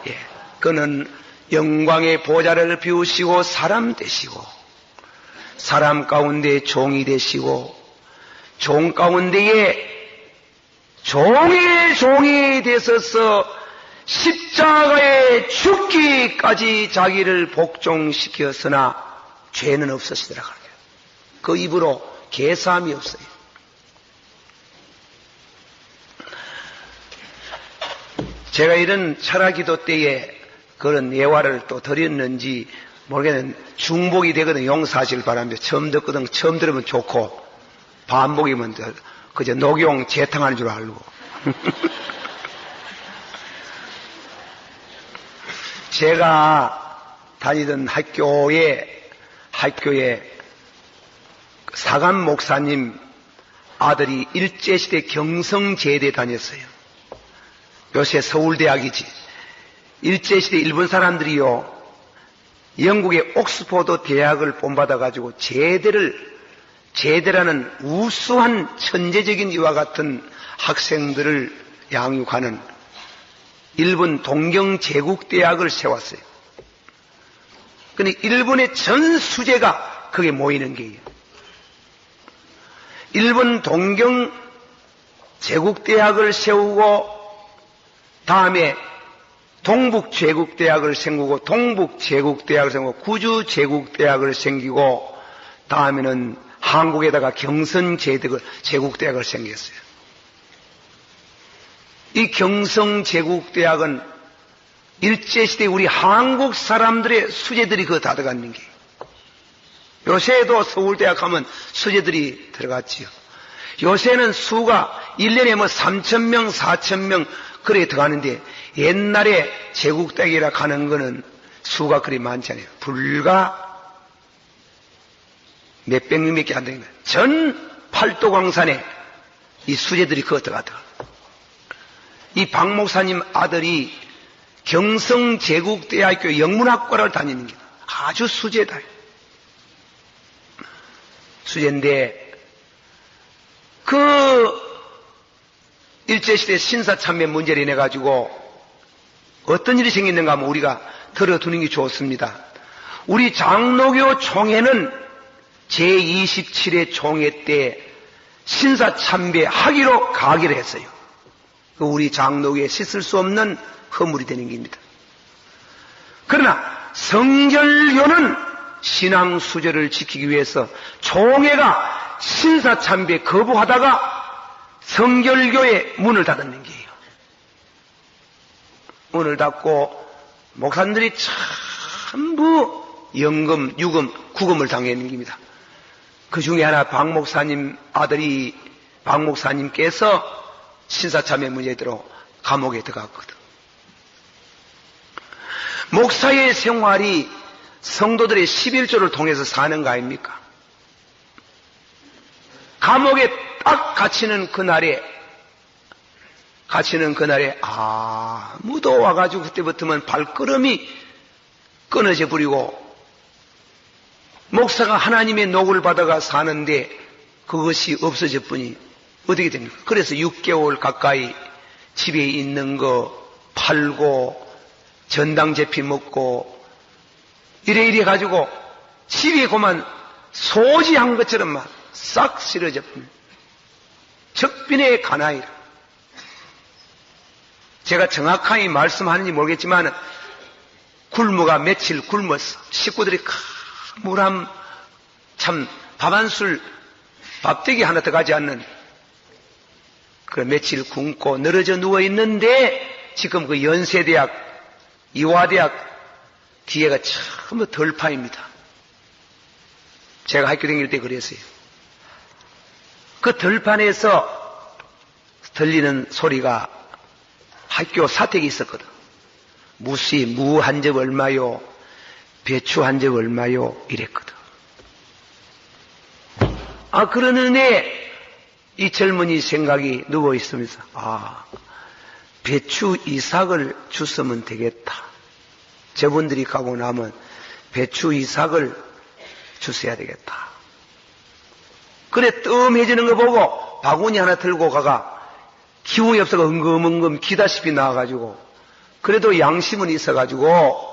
예, 그는 영광의 보좌를 비우시고 사람 되시고, 사람 가운데 종이 되시고, 종 가운데에 종의 종이 되셔서 십자가에 죽기까지 자기를 복종시켰으나 죄는 없으시더라. 그 입으로 계삼이 없어요. 제가 이런 철학기도 때에 그런 예화를 또 드렸는지 모르겠는데 중복이 되거든 용서하시길 바랍니다. 처음 듣거든 처음 들으면 좋고 반복이면 그저 녹용 재탕하는 줄 알고. 제가 다니던 학교에 사감 목사님 아들이 일제시대 경성제대 다녔어요. 요새 서울대학이지. 일제시대 일본 사람들이요, 영국의 옥스포드 대학을 본받아가지고 제대라는 우수한 천재적인 이와 같은 학생들을 양육하는 일본 동경제국대학을 세웠어요. 근데 일본의 전 수재가 거기에 모이는 게예요. 일본 동경제국대학을 세우고 다음에 동북제국대학을 생기고 동북제국대학을 생기고 구주제국대학을 생기고 다음에는 한국에다가 경성제국대학을 생겼어요. 이 경성제국대학은 일제시대 우리 한국 사람들의 수재들이 그거 다 들어가는 게. 요새도 서울대학 하면 수재들이 들어갔지요. 요새는 수가 1년에 뭐 3,000명, 4,000명 그래 들어가는데 옛날에 제국대학이라 하는 거는 수가 그리 많지 않아요. 불과 몇백 명밖에 안 되는 거예요. 전 팔도광산에 이 수재들이 그거 들어가더라고요. 이 박 목사님 아들이 경성제국대학교 영문학과를 다니는 게 아주 수재다. 수재인데 그 일제시대 신사참배 문제를 인해가지고 어떤 일이 생겼는가 하면 우리가 들어두는 게 좋습니다. 우리 장로교 총회는 제27회 총회 때 신사참배 하기로 가기로 했어요. 우리 장로교에 씻을 수 없는 허물이 되는 겁니다. 그러나 성결교는 신앙수재를 지키기 위해서 총회가 신사참배 거부하다가 성결교의 문을 닫는 게예요. 문을 닫고 목사님들이 전부 연금, 유금, 구금을 당했는 겁니다. 그 중에 하나 박 목사님 아들이 박 목사님께서 신사참배 문제대로 감옥에 들어갔거든. 목사의 생활이 성도들의 11조를 통해서 사는 거 아닙니까? 감옥에 딱 갇히는 그날에 아무도 와가지고 그때부터는 발걸음이 끊어져 버리고 목사가 하나님의 녹을 받아가 사는데 그것이 없어져 버리니 어떻게 됩니까? 그래서 6개월 가까이 집에 있는 거 팔고 전당 제피 먹고 이래 가지고 집에 그만 소지한 것처럼 막 싹 쓰러져 버립니다. 적빈의 가나이라. 제가 정확하게 말씀하는지 모르겠지만 굶어가 며칠 굶었어. 식구들이 가물함 참 밥 한 술 밥대기 하나 더 가지 않는 그 며칠 굶고 늘어져 누워 있는데 지금 그 연세대학 이화대학 뒤에가 전부 덜파입니다. 제가 학교 다닐 때 그랬어요. 그 덜판에서 들리는 소리가 학교 사택이 있었거든. 무시 무 한 접 얼마요, 배추 한 접 얼마요 이랬거든. 그러는데 이 젊은이 생각이 누워 있으면서 배추 이삭을 주스면 되겠다. 저분들이 가고 나면 배추 이삭을 주셔야 되겠다. 그래 뜸해지는 거 보고 바구니 하나 들고 가가 기운이 없어가 엉금엉금 기다시피 나와가지고 그래도 양심은 있어가지고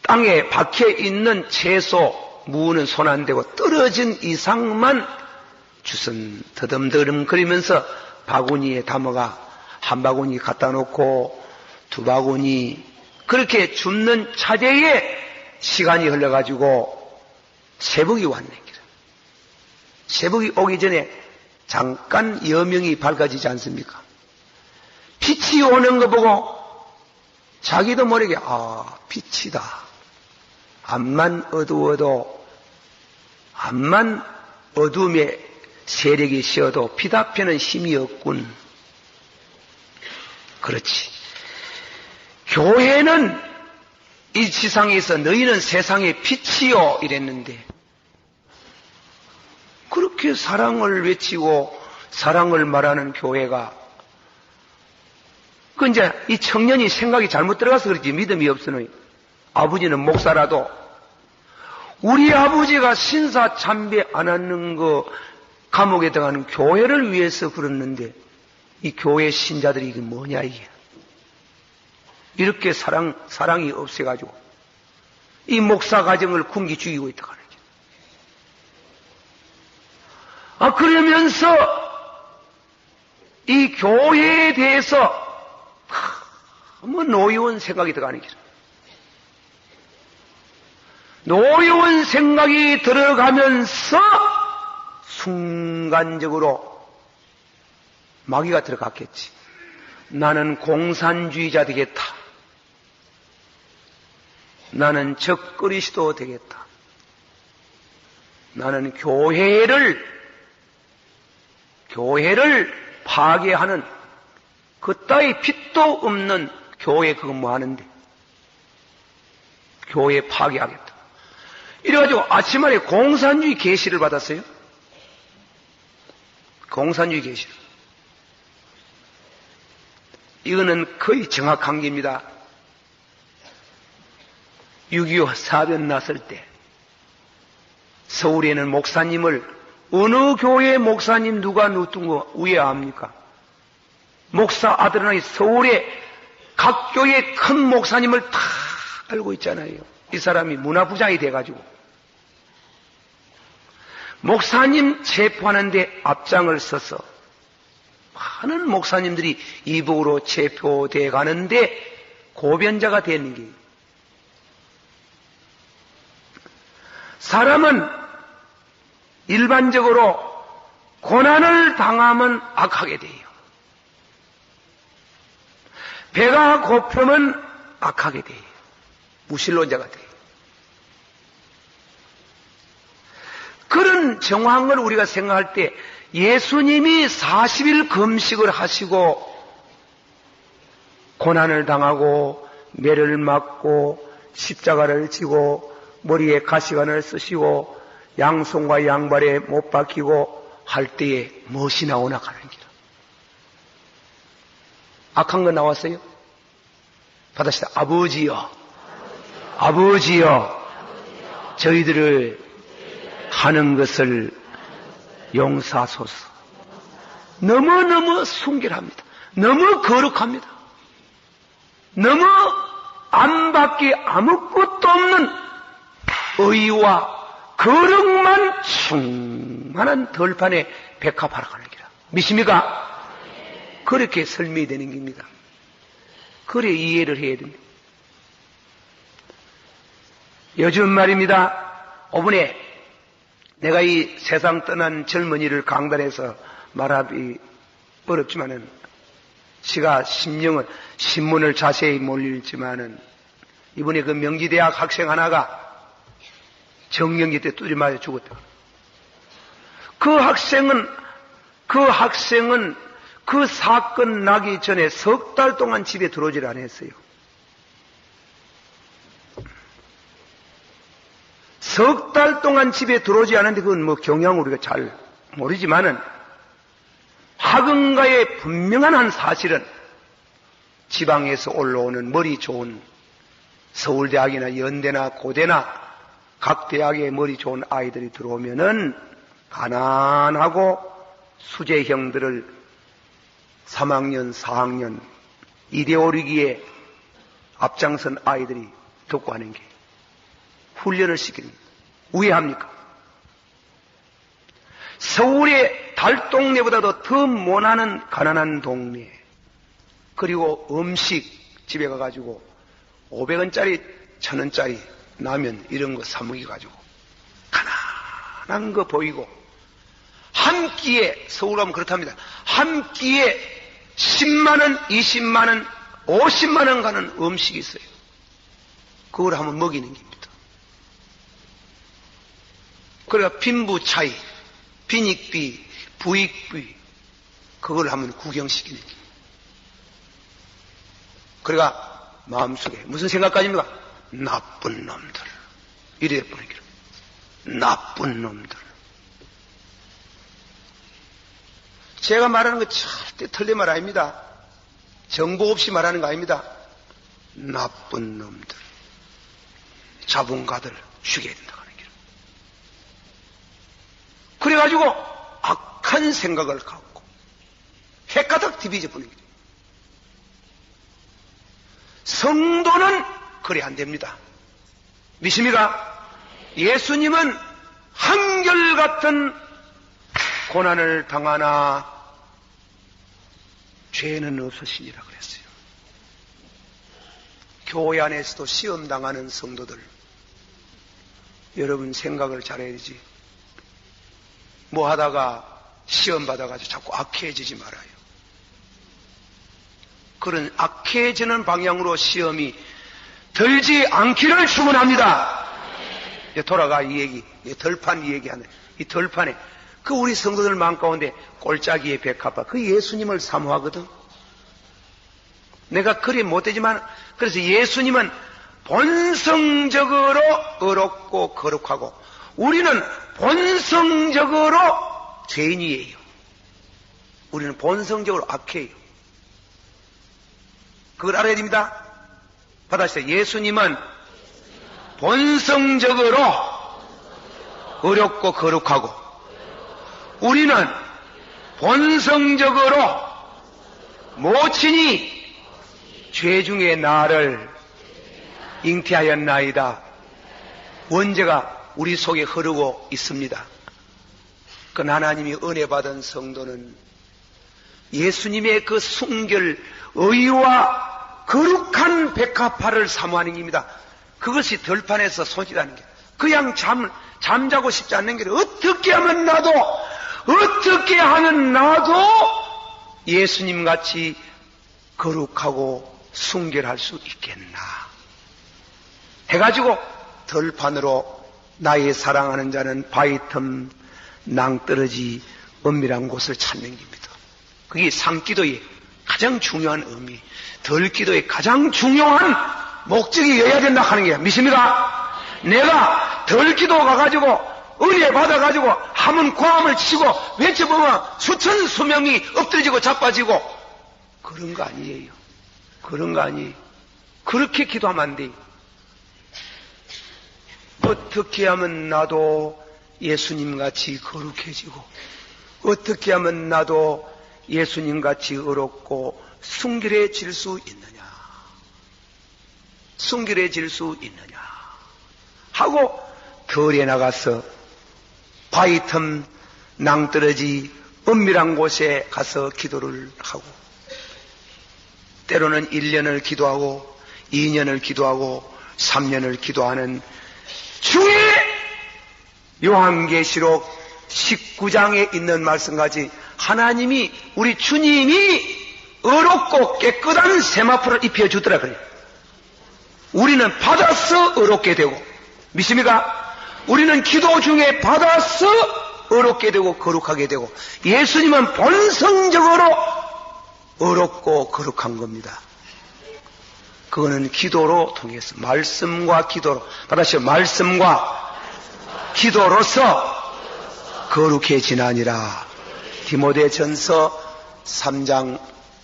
땅에 박혀 있는 채소 무는 손 안 대고 떨어진 이상만 주선 더듬더듬거리면서 바구니에 담아가 한 바구니 갖다 놓고 두 바구니 그렇게 줍는 차제에 시간이 흘러가지고 새벽이 왔네. 새벽이 오기 전에 잠깐 여명이 밝아지지 않습니까? 빛이 오는 거 보고 자기도 모르게 빛이다. 암만 어두워도 암만 어둠의 세력이 쉬어도 빛 앞에는 힘이 없군. 그렇지. 교회는 이 지상에서 너희는 세상의 빛이요 이랬는데 그렇게 사랑을 외치고 사랑을 말하는 교회가 이제 이 청년이 생각이 잘못 들어가서 그렇지 믿음이 없으니 아버지는 목사라도 우리 아버지가 신사 참배 안 하는 거 감옥에 들어가는 교회를 위해서 그랬는데 이 교회 신자들이 이게 뭐냐 이게 이렇게 사랑이 없어가지고 이 목사 가정을 굶기 죽이고 있다 하는 게. 그러면서 이 교회에 대해서 노여운 생각이 들어가는 거죠. 노여운 생각이 들어가면서 순간적으로 마귀가 들어갔겠지. 나는 공산주의자 되겠다. 나는 적그리스도 되겠다. 나는 교회를 파괴하는 그따위 빛도 없는 교회 그거 뭐 하는데 교회 파괴하겠다. 이래가지고 아침에 공산주의 계시를 받았어요. 공산주의 계시를. 이거는 거의 정확한 겁니다. 6.25 사변 났을 때 서울에는 목사님을 어느 교회 목사님 누가 누둔 거 우애합니까? 목사 아들은 서울에 각 교회 큰 목사님을 다 알고 있잖아요. 이 사람이 문화부장이 돼가지고 목사님 체포하는데 앞장을 서서 많은 목사님들이 이북으로 체포돼 가는데 고변자가 되는 게 사람은 일반적으로 고난을 당하면 악하게 돼요. 배가 고프면 악하게 돼요. 무신론자가 돼요. 그런 정황을 우리가 생각할 때 예수님이 40일 금식을 하시고 고난을 당하고 매를 맞고 십자가를 지고 머리에 가시관을 쓰시고 양손과 양발에 못 박히고 할 때에 무엇이 나오나 가는 길. 악한 거 나왔어요? 받으시다. 아버지여 아버지여 저희들을 하는 것을 용서하소서. 너무너무 순결합니다. 너무 거룩합니다. 너무 안밖에 아무것도 없는 의와 거룩만 충만한 덜판에 백합하러 가는 기라. 믿습니까? 그렇게 설명이 되는 겁니다. 그래 이해를 해야 됩니다. 요즘 말입니다. 오분에 내가 이 세상 떠난 젊은이를 강단해서 말하기 어렵지만은 시가 신문을 자세히 못 읽지만은 이번에 그 명지대학 학생 하나가 정경기 때 두드려 맞아 죽었다. 그 학생은 그 사건 나기 전에 석 달 동안 집에 들어오질 않았어요. 석 달 동안 집에 들어오지 않았는데 그건 뭐 경향 우리가 잘 모르지만은 학원가의 분명한 한 사실은 지방에서 올라오는 머리 좋은 서울대학이나 연대나 고대나 각 대학에 머리 좋은 아이들이 들어오면은 가난하고 수재형들을 3학년, 4학년 이데올로기에 앞장선 아이들이 듣고 하는 게 훈련을 시키는 겁니다. 우회합니까? 서울의 달동네보다도 더 못하는 가난한 동네, 그리고 음식 집에 가가지고 500원짜리 1000원짜리 라면 이런 거 사 먹여가지고 가난한 거 보이고 한 끼에, 서울 가면 그렇답니다. 한 끼에 10만원, 20만원, 50만원 가는 음식이 있어요. 그걸 한번 먹이는 겁니다. 그러니까 빈부 차이, 빈익비, 부익비, 그걸 한번 구경시키는 겁니다. 그러니까 마음속에 무슨 생각까지입니까? 나쁜 놈들. 이래 보는 길. 나쁜 놈들. 제가 말하는 거 절대 틀린 말 아닙니다. 정보 없이 말하는 거 아닙니다. 나쁜 놈들. 자본가들 죽여야 된다고 하는 길. 그래가지고 악한 생각을 갖고 핵가닥 뒤비져 보는 길. 성도는 그래 안 됩니다. 믿습니까? 예수님은 한결같은 고난을 당하나 죄는 없으시니라 그랬어요. 교회 안에서도 시험 당하는 성도들, 여러분 생각을 잘해야지. 뭐 하다가 시험 받아가지고 자꾸 악해지지 말아요. 그런 악해지는 방향으로 시험이 들지 않기를 축원합니다. 돌아가 이 얘기, 덜판 이 얘기하네. 이 덜판에 그 우리 성도들 마음 가운데 꼴짜기의 백합화, 그 예수님을 사모하거든. 내가 그리 못되지만, 그래서 예수님은 본성적으로 어렵고 거룩하고 우리는 본성적으로 죄인이에요. 우리는 본성적으로 악해요. 그걸 알아야 됩니다. 받아주세요. 예수님은 본성적으로 어렵고 거룩하고 우리는 본성적으로 모친이 죄 중에 나를 잉태하였나이다. 원죄가 우리 속에 흐르고 있습니다. 그 하나님이 은혜 받은 성도는 예수님의 그 순결, 의와 거룩한 백합화를 사모하는 겁니다. 그것이 덜판에서 소지라는 게. 그냥 잠자고 싶지 않는 게 어떻게 하면 나도 예수님 같이 거룩하고 순결할 수 있겠나 해가지고 덜판으로 나의 사랑하는 자는 바위 틈 낭떠러지 은밀한 곳을 찾는 겁니다. 그게 상기도의 가장 중요한 의미, 덜기도의 가장 중요한 목적이어야 된다 하는 게 믿습니까? 내가 덜기도 가가지고 은혜 받아가지고 하면 고함을 치고 외쳐보면 수천 수명이 엎드려지고 자빠지고 그런 거 아니에요. 그런 거 아니에요. 그렇게 기도하면 안 돼요. 어떻게 하면 나도 예수님같이 거룩해지고 어떻게 하면 나도 예수님같이 의롭고 순결해질 수 있느냐, 순결해질 수 있느냐 하고 들에 나가서 바위 틈 낭떠러지 은밀한 곳에 가서 기도를 하고, 때로는 1년을 기도하고 2년을 기도하고 3년을 기도하는 중에 요한계시록 19장에 있는 말씀까지 하나님이, 우리 주님이 의롭고 깨끗한 세마포를 입혀주더라 그래요. 우리는 받아서 의롭게 되고, 믿습니까? 우리는 기도 중에 받아서 의롭게 되고 거룩하게 되고, 예수님은 본성적으로 의롭고 거룩한 겁니다. 그거는 기도로 통해서, 말씀과 기도로, 받아서 말씀과 기도로서 거룩해지나니라. 디모데전서 3장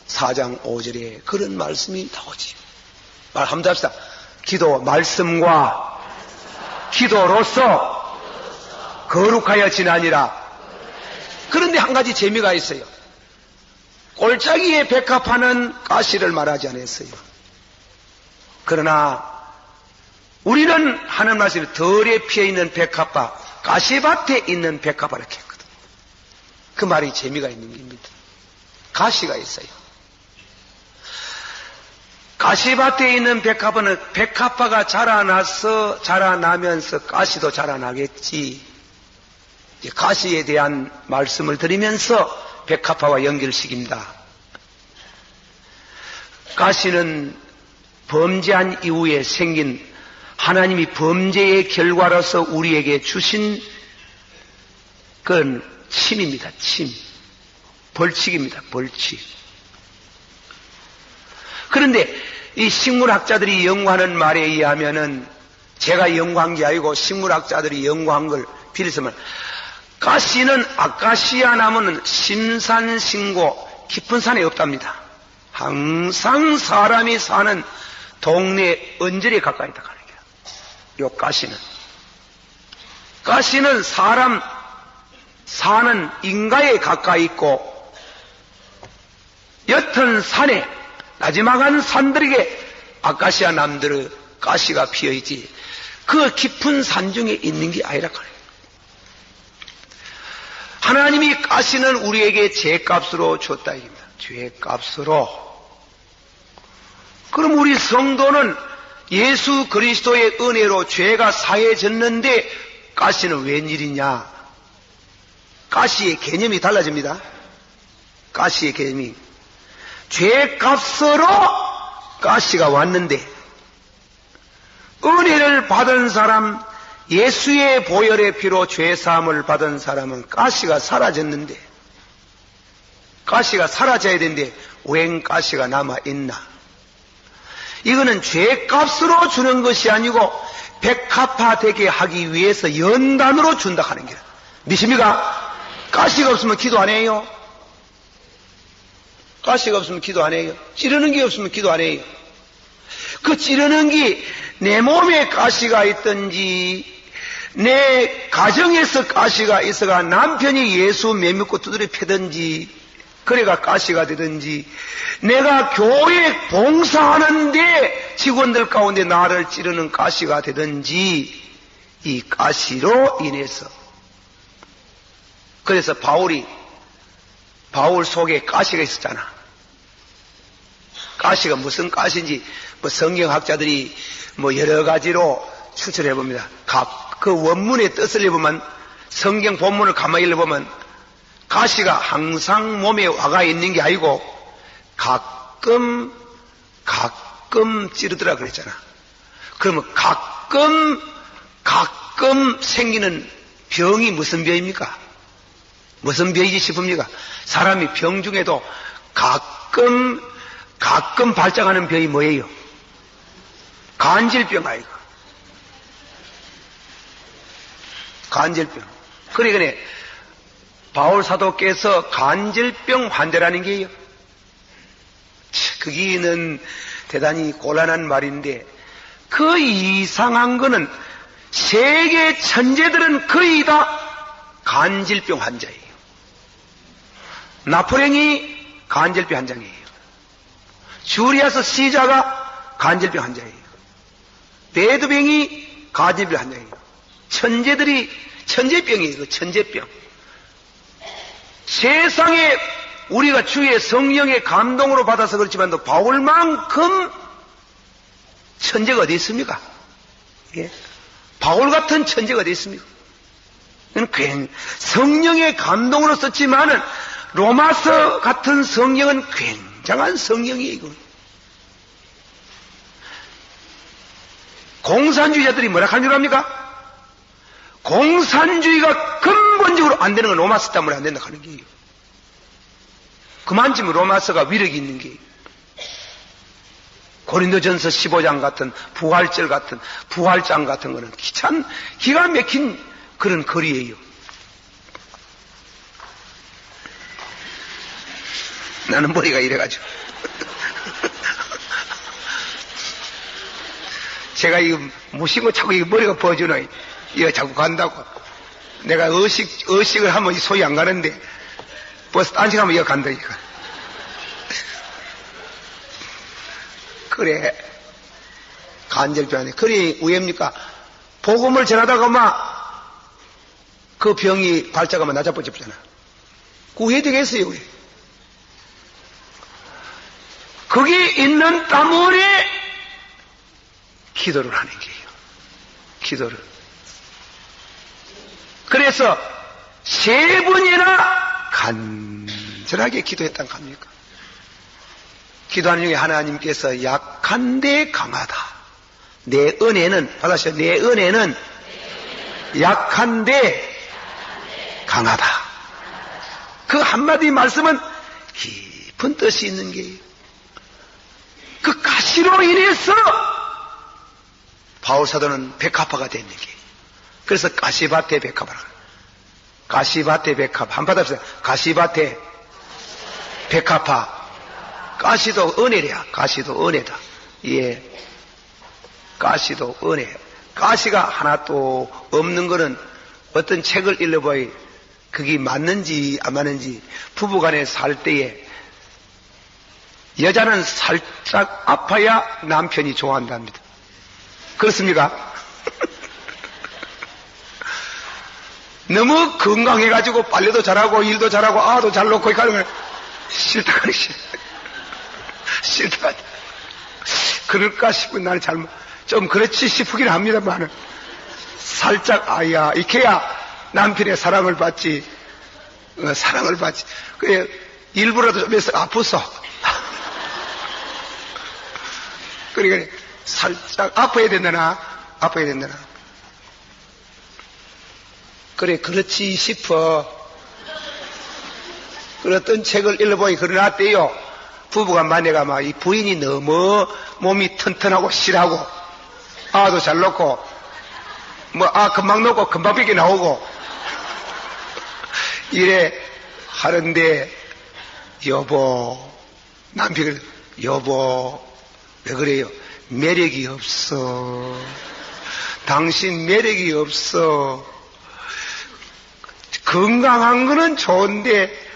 4장 5절에 그런 말씀이 나오지. 말 한번 합시다. 기도, 말씀과 기도로서 거룩하여 지나니라. 그런데 한 가지 재미가 있어요. 골짜기에 백합화는 가시를 말하지 않았어요. 그러나 우리는 하는 말씀이 덜에 피어있는 백합화, 가시밭에 있는 백합화를 했거든. 그 말이 재미가 있는 겁니다. 가시가 있어요. 가시밭에 있는 백합화는 백합화가 자라나면서 가시도 자라나겠지. 가시에 대한 말씀을 드리면서 백합화와 연결시킵니다. 가시는 범죄한 이후에 생긴, 하나님이 범죄의 결과로서 우리에게 주신 그건 침입니다. 침. 벌칙입니다. 벌칙. 그런데 이 식물학자들이 연구하는 말에 의하면은, 제가 연구한 게 아니고 식물학자들이 연구한 걸 빌리서면, 가시는, 아카시아 나무는 심산신고 깊은 산에 없답니다. 항상 사람이 사는 동네 언저리에 가까이 있다 하는 거예요. 요 가시는. 가시는 사람 사는 인가에 가까이 있고, 옅은 산에, 나지막한 산들에게 아카시아 나무들의 가시가 피어있지, 그 깊은 산중에 있는 게 아니라 그래요. 하나님이 가시는 우리에게 죄값으로 줬다 이겁니다. 죄값으로. 그럼 우리 성도는 예수 그리스도의 은혜로 죄가 사해졌는데 가시는 웬일이냐? 가시의 개념이 달라집니다. 가시의 개념이. 죄값으로 가시가 왔는데, 은혜를 받은 사람, 예수의 보혈의 피로 죄사함을 받은 사람은 가시가 사라졌는데, 가시가 사라져야 되는데 웬 가시가 남아있나? 이거는 죄값으로 주는 것이 아니고 백합화되게 하기 위해서 연단으로 준다 하는 거야. 믿습니까? 가시가 없으면 기도 안 해요. 가시가 없으면 기도 안 해요. 찌르는 게 없으면 기도 안 해요. 그 찌르는 게 내 몸에 가시가 있든지, 내 가정에서 가시가 있어가 남편이 예수 매밌고 두드려 패든지, 그래가 가시가 되든지, 내가 교회 봉사하는데 직원들 가운데 나를 찌르는 가시가 되든지, 이 가시로 인해서. 그래서 바울 속에 가시가 있었잖아. 가시가 무슨 가시인지 성경학자들이 여러 가지로 추천해 봅니다. 그 원문의 뜻을 읽어보면, 성경 본문을 가만히 읽어보면 가시가 항상 몸에 와가 있는 게 아니고 가끔 찌르더라 그랬잖아. 그러면 가끔 생기는 병이 무슨 병입니까? 무슨 병이지 싶습니까? 사람이 병 중에도 가끔 발작하는 병이 뭐예요? 간질병 아이가. 간질병. 그러니까 바울 사도께서 간질병 환자라는 게요. 그기는 대단히 곤란한 말인데, 그 이상한 거는 세계 천재들은 거의 다 간질병 환자예요. 나폴레옹이 간질병 환자예요. 주리아스 시자가 간질병 환자예요. 베드뱅이 간질병 환자예요. 천재들이 천재병이에요. 천재병. 세상에 우리가 주의 성령의 감동으로 받아서 그렇지만도 바울만큼 천재가 어디 있습니까? 예? 바울 같은 천재가 어디 있습니까? 성령의 감동으로 썼지만은 로마서 같은 성경은 굉장한 성경이에요. 이거. 공산주의자들이 뭐라 하는 줄 압니까? 공산주의가 근본적으로 안 되는 건 로마서 때문에 안 된다 하는 게요. 그만큼 로마서가 위력이 있는 게 고린도전서 15장 같은 부활절 같은 부활장 같은 거는 참 기가 막힌 그런 글이에요. 나는 머리가 이래가지고 제가 이거 무심코 자꾸 이 머리가 버지노. 이거 자꾸 간다고. 내가 의식을 하면 소위 안 가는데 벌써 딴 시간 하면 이거 간다 이거. 그래 간절병하네. 그래 왜입니까? 복음을 전하다가 막 그 병이 발작하면 낮아버렸잖아. 구해야 되겠어요. 왜? 거기 있는 땀물에 기도를 하는 게요. 기도를. 그래서 3번이나 간절하게 기도했다는 겁니까? 기도하는 중에 하나님께서 약한데 강하다. 내 은혜는, 받아주세요. 내 은혜는 약한데 강하다. 그 한마디 말씀은 깊은 뜻이 있는 게요. 그 가시로 인해서 바울 사도는 백합화가 됐는 게. 그래서 가시밭에 백합화라. 가시밭에 백합. 한 받아보세요. 가시밭에 백합화. 가시도 은혜래야. 가시도 은혜다. 예. 가시도 은혜. 가시가 하나도 없는 거는 어떤 책을 읽어봐야 그게 맞는지 안 맞는지 부부간에 살 때에 여자는 살짝 아파야 남편이 좋아한답니다. 그렇습니까? 너무 건강해가지고 빨래도 잘하고 일도 잘하고 아도 잘 놓고 이렇게 하는 건 싫다 하는 싫다. 그럴까 싶은 나는 좀 그렇지 싶긴 합니다만은 살짝 아야 이케야 남편의 사랑을 받지. 사랑을 받지. 그래 일부라도 좀 해서 아팠어. 그러니까 살짝 아파야 된다나 아파야 된다나. 그래 그렇지 싶어. 그 어떤 책을 읽어보니 그러나때요. 부부가 만나가 막 이 부인이 너무 몸이 튼튼하고 실하고 아도 잘 놓고 뭐 금방 놓고 금방 뺏기 나오고 이래 하는데 여보 남편이 여보 왜 그래요? 매력이 없어. 당신 매력이 없어. 건강한 거는 좋은데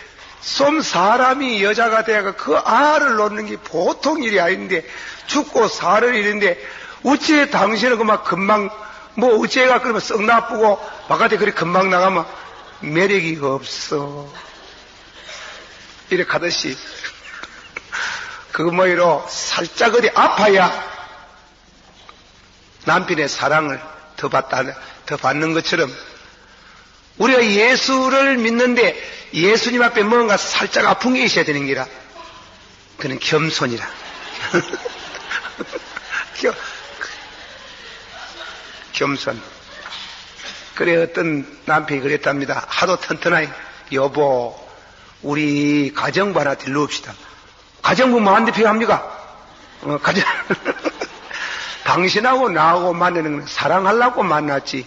좀 사람이 여자가 돼가 그 알을 놓는 게 보통 일이 아닌데 죽고 살을 잃는데 어째 당신은 그만 금방 뭐 어째가 그러면 썩 나쁘고 바깥에 그리 금방 나가면 매력이 없어. 이렇게 하듯이 그 뭐이로 살짝 어디 아파야 남편의 사랑을 더 받는 것처럼 우리가 예수를 믿는데 예수님 앞에 뭔가 살짝 아픈 게 있어야 되는 기라. 그는 겸손이라. 겸손. 그래 어떤 남편이 그랬답니다. 하도 튼튼하니 여보 우리 가정부 하나 들러옵시다. 가정부 뭐한테 필요합니까? 가정 당신하고 나하고 만나는 건 사랑하려고 만났지.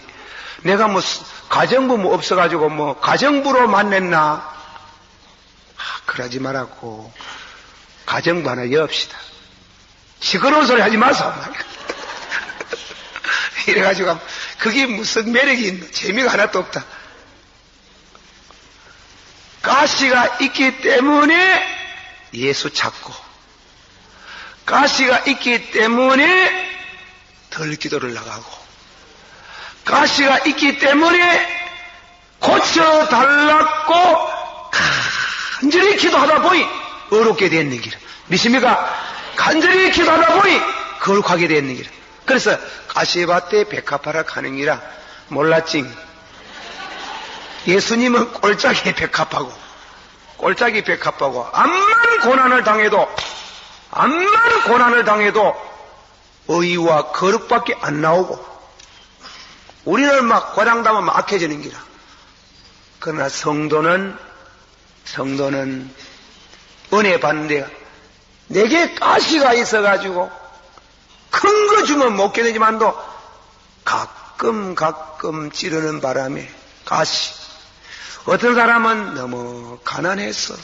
내가 뭐 가정부 뭐 없어가지고 뭐 가정부로 만났나? 그러지 말라고. 가정부 하나 여읍시다. 시끄러운 소리 하지 마소. 이래가지고 그게 무슨 매력이 있나? 재미가 하나도 없다. 가시가 있기 때문에 예수 찾고, 가시가 있기 때문에 덜 기도를 나가고, 가시가 있기 때문에 고쳐달라고 간절히 기도하다 보니 어렵게 됐는 길. 믿습니까? 간절히 기도하다 보니 거룩하게 됐는 길. 그래서 가시밭에 백합하라 가는 기라 몰랐지. 예수님은 꼴짝이 백합하고, 꼴짝이 백합하고, 암만 고난을 당해도 의와 거룩밖에 안 나오고, 우리는 막 고장담아 막 악해지는 기라. 그러나 성도는 은혜 받는데 내게 가시가 있어가지고 큰 거 주면 못 견디지만도 가끔 찌르는 바람에 가시. 어떤 사람은 너무 가난해서,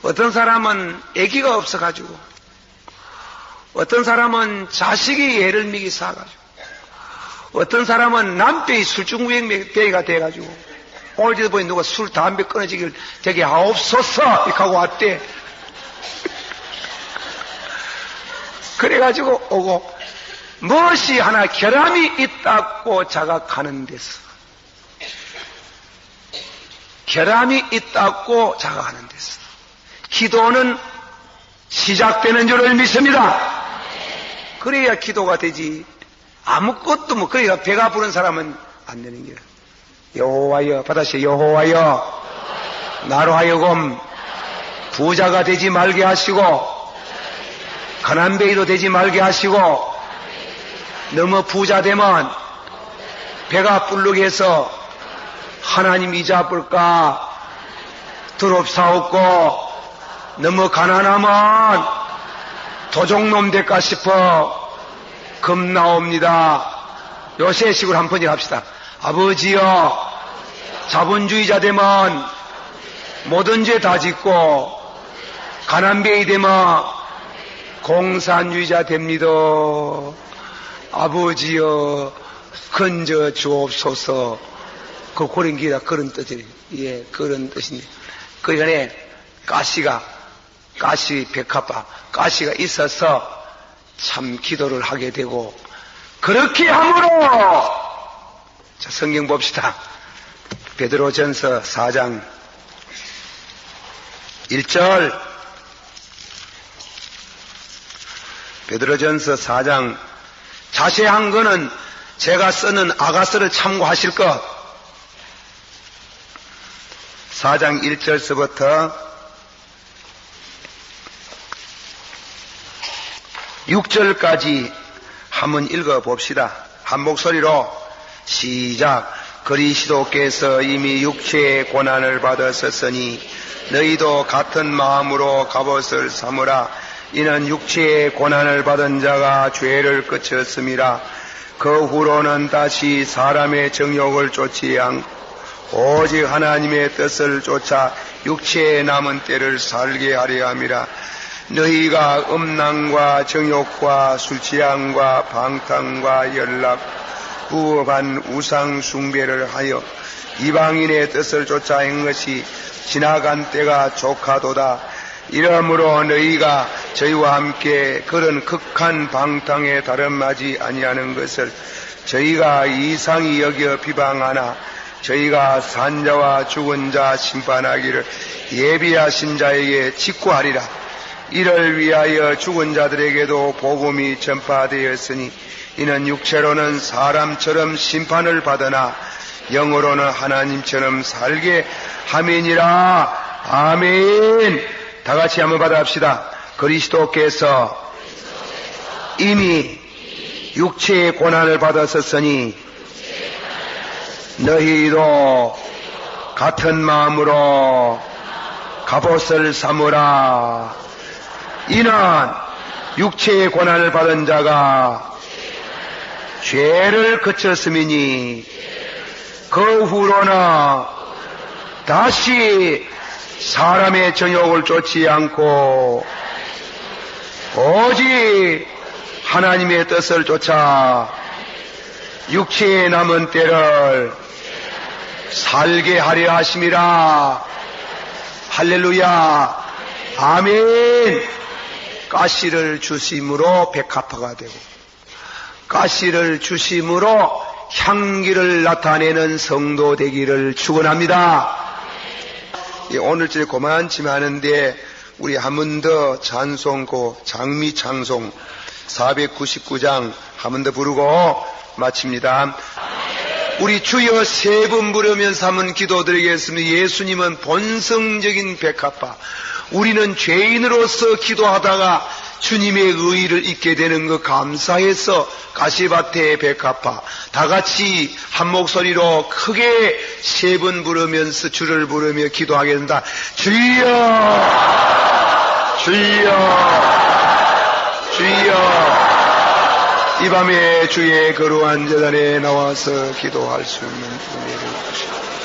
어떤 사람은 아기가 없어가지고, 어떤 사람은 자식이 예를 미기 사가지고, 어떤 사람은 남편이 술중구행병이가 돼가지고, 오늘도 보니 누가 술, 담배 끊어지길 되게 하옵소서 이렇게 하고 왔대. 그래가지고 오고, 무엇이 하나 결함이 있다고 자각하는 데서, 결함이 있다고 자각하는 데서 기도는 시작되는 줄을 믿습니다. 그래야 기도가 되지. 아무것도 뭐, 그러니까 배가 부른 사람은 안 되는 거야. 여호와여, 받아시오. 여호와여, 나로 하여금 부자가 되지 말게 하시고, 가난뱅이도 되지 말게 하시고, 너무 부자 되면 배가 불룩해서 하나님 잊어볼까 두렵사옵고, 너무 가난하면 도적놈 될까 싶어 겁나옵니다. 요새식으로 한 번씩 합시다. 아버지여, 자본주의자 되면 모든 죄 다 짓고, 가난뱅이 되면 공산주의자 됩니다. 아버지여, 건져 주옵소서. 그 고린기다 그런 뜻이에요. 예, 그런 뜻입니다. 그 전에 가시 백합화, 가시가 있어서 참 기도를 하게 되고, 그렇게 함으로, 자, 성경 봅시다. 베드로전서 4장 1절. 베드로전서 4장, 자세한 거는 제가 쓰는 아가서를 참고하실 것. 4장 1절서부터 6절까지 한번 읽어봅시다. 한 목소리로 시작. 그리스도께서 이미 육체의 고난을 받으셨으니 너희도 같은 마음으로 갑옷을 삼으라. 이는 육체의 고난을 받은 자가 죄를 끝쳤음이라. 그 후로는 다시 사람의 정욕을 쫓지 않고 오직 하나님의 뜻을 쫓아 육체에 남은 때를 살게 하려 함이라. 너희가 음란과 정욕과 술취함과 방탕과 연락, 부업한 우상 숭배를 하여 이방인의 뜻을 쫓아 한 것이 지나간 때가 족하도다. 이러므로 너희가 저희와 함께 그런 극한 방탕에 다름하지 아니하는 것을 저희가 이상히 여겨 비방하나, 저희가 산자와 죽은 자 심판하기를 예비하신 자에게 직구하리라. 이를 위하여 죽은 자들에게도 복음이 전파되었으니 이는 육체로는 사람처럼 심판을 받으나 영으로는 하나님처럼 살게 함이니라. 아멘. 다 같이 한번 받아합시다. 그리스도께서 이미 육체의 고난을 받았었으니 너희도 같은 마음으로 갑옷을 삼으라. 이는 육체의 고난을 받은 자가 죄를 그쳤음이니 그 후로는 다시 사람의 정욕을 쫓지 않고 오직 하나님의 뜻을 쫓아 육체의 남은 때를 살게 하려 하심이라. 할렐루야. 아멘. 가시를 주심으로 백합화가 되고, 가시를 주심으로 향기를 나타내는 성도 되기를 축원합니다. 오늘쯤에 그만쯤 하는데 우리 한 번 더 찬송고 장미 찬송 499장 한 번 더 부르고 마칩니다. 우리 주여 세 번 부르면서 한번 기도드리겠습니다. 예수님은 본성적인 백합화, 우리는 죄인으로서 기도하다가 주님의 의의를 잊게 되는 것 감사해서 가시밭의 백합화 다 같이 한 목소리로 크게 세 번 부르면서 주를 부르며 기도하겠습니다. 주여 주여 주여. 이 밤에 주의 거룩한 제단에 나와서 기도할 수 있는 은혜를 주시옵소서.